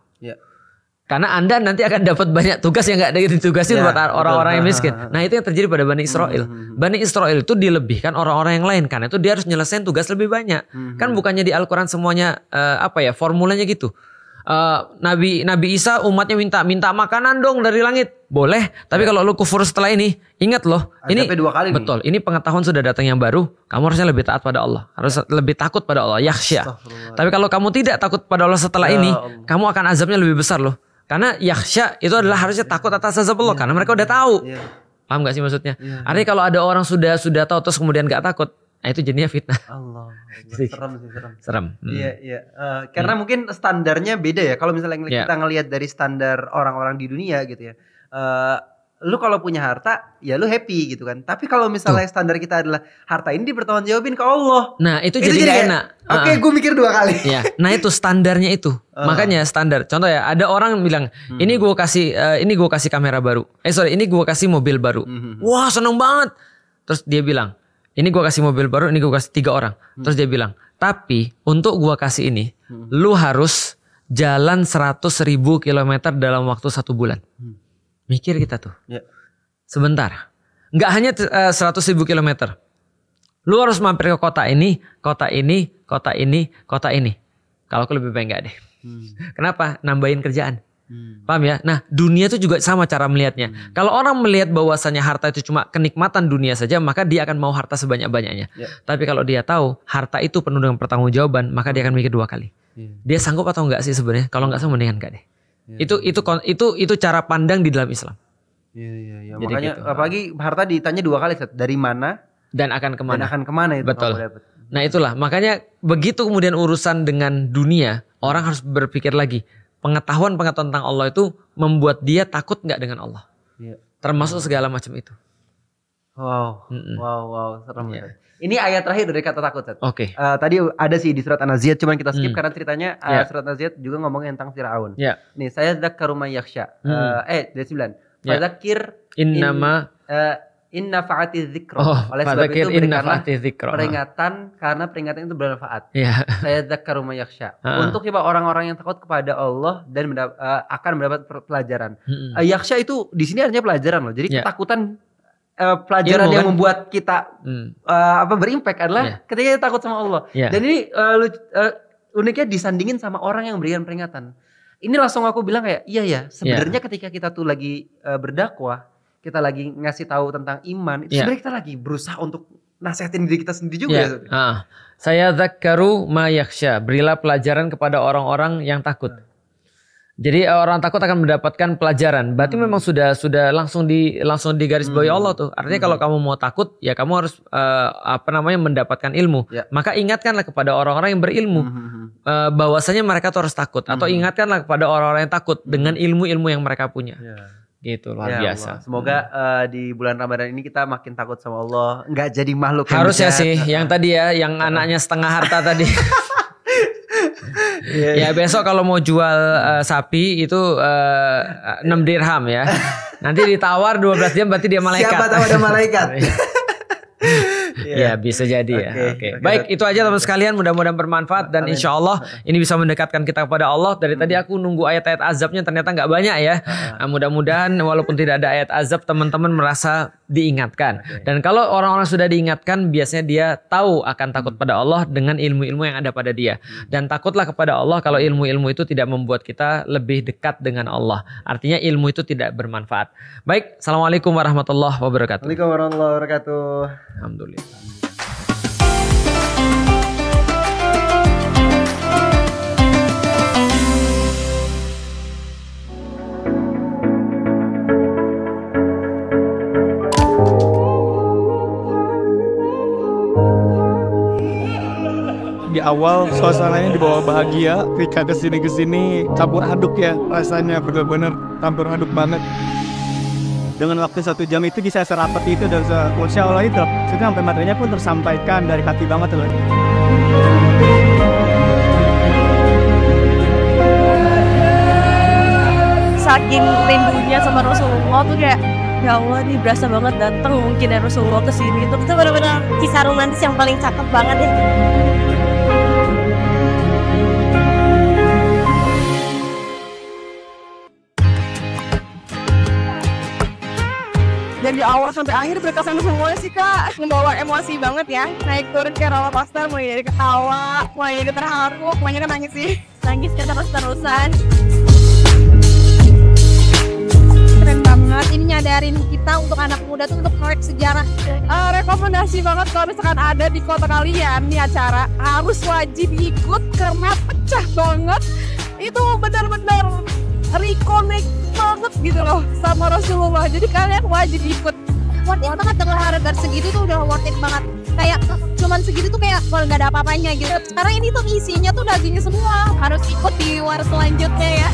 Karena Anda nanti akan dapat banyak tugas yang gak ditugasin buat orang-orang yang miskin. Nah itu yang terjadi pada Bani Israel. Bani Israel itu dilebihkan orang-orang yang lain. Karena itu dia harus nyelesain tugas lebih banyak. Kan bukannya di Al-Quran semuanya formulanya gitu. Nabi Isa umatnya minta makanan dong dari langit. Boleh, tapi kalau lu kufur setelah ini, ingat loh, ini dua kali betul. Ini pengetahuan sudah datang yang baru. Kamu harusnya lebih taat pada Allah, harus lebih takut pada Allah. Yakhsya. Tapi kalau kamu tidak takut pada Allah setelah ini, kamu akan azabnya lebih besar loh. Karena yakhsya itu adalah harusnya takut atas azab Allah, karena mereka udah tahu. Paham gak sih maksudnya? Artinya kalau ada orang sudah tahu terus kemudian gak takut, nah itu jadinya fitnah. Allah. Serem. Iya. Karena mungkin standarnya beda ya. Kalau misalnya kita ngelihat dari standar orang-orang di dunia gitu ya. Lu kalau punya harta, ya lu happy gitu kan. Tapi kalau misalnya standar kita adalah harta ini dipertanggungjawabin ke Allah. Nah itu jadi gak enak. Oke, gue mikir 2 kali. Ya, nah itu standarnya itu. Makanya standar. Contoh ya, ada orang bilang, ini gue kasih kamera baru. Ini gue kasih mobil baru. Wah seneng banget. Terus dia bilang, ini gue kasih mobil baru, ini gue kasih 3 orang. Terus dia bilang, tapi untuk gue kasih ini, lu harus jalan 100.000 kilometer dalam waktu 1 bulan. Mikir kita tuh. Sebentar. Nggak hanya 100.000 kilometer. Lu harus mampir ke kota ini, kota ini, kota ini, kota ini. Kalau aku lebih baik nggak deh. Kenapa? Nambahin kerjaan. Paham ya? Nah dunia itu juga sama cara melihatnya. Kalau orang melihat bahwasannya harta itu cuma kenikmatan dunia saja, maka dia akan mau harta sebanyak-banyaknya. Tapi kalau dia tahu harta itu penuh dengan pertanggungjawaban, maka dia akan mikir 2 kali. Dia sanggup atau enggak sih sebenarnya? Kalau enggak sanggup mendingan enggak deh. Itu cara pandang di dalam Islam. Iya. Makanya gitu. Apalagi harta ditanya 2 kali, dari mana dan akan kemana itu. Betul. Nah itulah makanya begitu kemudian urusan dengan dunia, orang harus berpikir lagi. Pengetahuan tentang Allah itu membuat dia takut nggak dengan Allah. Termasuk segala macam itu. Wow, serem ya. Ini ayat terakhir dari kata takut. Oke. Tadi ada sih di surat An-Nazi'at, cuman kita skip karena ceritanya surat An-Nazi'at juga ngomongin tentang Fir'aun. Nih, saya dzakkaru may yakhsha. Dari 9. Fadzakir inna fa'ati dzikra. Oleh sebab itu berikanlah peringatan karena peringatan itu bermanfaat. Saya dzakkaru may yakhsha. Untuk siapa orang-orang yang takut kepada Allah dan akan mendapat pelajaran. Yakhsha itu di sini artinya pelajaran loh. Jadi ketakutan pelajaran ilmu, yang membuat kita berimpact adalah ketika kita takut sama Allah. Dan ini uniknya disandingin sama orang yang memberikan peringatan. Ini langsung aku bilang kayak iya sebenarnya ketika kita tuh lagi berdakwah, kita lagi ngasih tahu tentang iman, itu sebenarnya kita lagi berusaha untuk nasihatin diri kita sendiri juga. Saya dzakkaru ma yakhsha, berilah pelajaran kepada orang-orang yang takut. Jadi orang takut akan mendapatkan pelajaran. Berarti memang sudah langsung di garis bawahi Allah tuh. Artinya kalau kamu mau takut, ya kamu harus mendapatkan ilmu. Maka ingatkanlah kepada orang-orang yang berilmu bahwasanya mereka tuh harus takut. Atau ingatkanlah kepada orang-orang yang takut dengan ilmu-ilmu yang mereka punya. Gitu luar biasa. Allah. Semoga di bulan Ramadan ini kita makin takut sama Allah. Nggak jadi makhluk yang harusnya sih. Yang tadi ya, yang anaknya setengah harta tadi. Ya besok kalau mau jual sapi itu 6 dirham ya. Nanti ditawar 12 jam berarti dia malaikat. Siapa tahu ada malaikat. Ya bisa jadi ya. Baik itu aja teman sekalian, mudah-mudahan bermanfaat dan insya Allah ini bisa mendekatkan kita kepada Allah. Dari tadi aku nunggu ayat-ayat azabnya ternyata nggak banyak ya. Mudah-mudahan walaupun tidak ada ayat azab teman-teman merasa diingatkan. Dan kalau orang-orang sudah diingatkan biasanya dia tahu akan takut pada Allah dengan ilmu-ilmu yang ada pada dia. Dan takutlah kepada Allah kalau ilmu-ilmu itu tidak membuat kita lebih dekat dengan Allah. Artinya ilmu itu tidak bermanfaat. Baik, assalamualaikum warahmatullahi wabarakatuh. Waalaikumsalam warahmatullahi wabarakatuh. Alhamdulillah. Di awal suasananya dibawa bahagia, ketika kesini campur aduk ya, rasanya benar-benar campur aduk banget. Dengan waktu 1 jam itu bisa serapat itu dan Masya Allah itu sampai materinya pun tersampaikan dari hati banget loh. Saking rindunya sama Rasulullah tuh kayak ya Allah nih berasa banget datang mungkin ya Rasulullah kesini. Itu benar-benar kisah romantis yang paling cakep banget ya. dari awal sampai akhir berkesan semua sih Kak, membawa emosi banget ya, naik turun kayak roller coaster, mulai dari ketawa, mulai dari terharu, pokoknya nangis sih, nangis terus-terusan. Keren banget, ini nyadarin kita untuk anak muda tuh untuk melek sejarah. Rekomendasi banget kalau misalkan ada di kota kalian nih acara, harus wajib ikut karena pecah banget. Itu benar-benar reconnect banget gitu loh sama Rasulullah, jadi kalian wajib ikut. Worth it banget, dengan harga segitu tuh udah worth it banget. Kayak cuman segitu tuh kayak kalau nggak ada apa-apanya gitu. Sekarang ini tuh isinya tuh dagingnya semua. Harus ikut di war selanjutnya ya.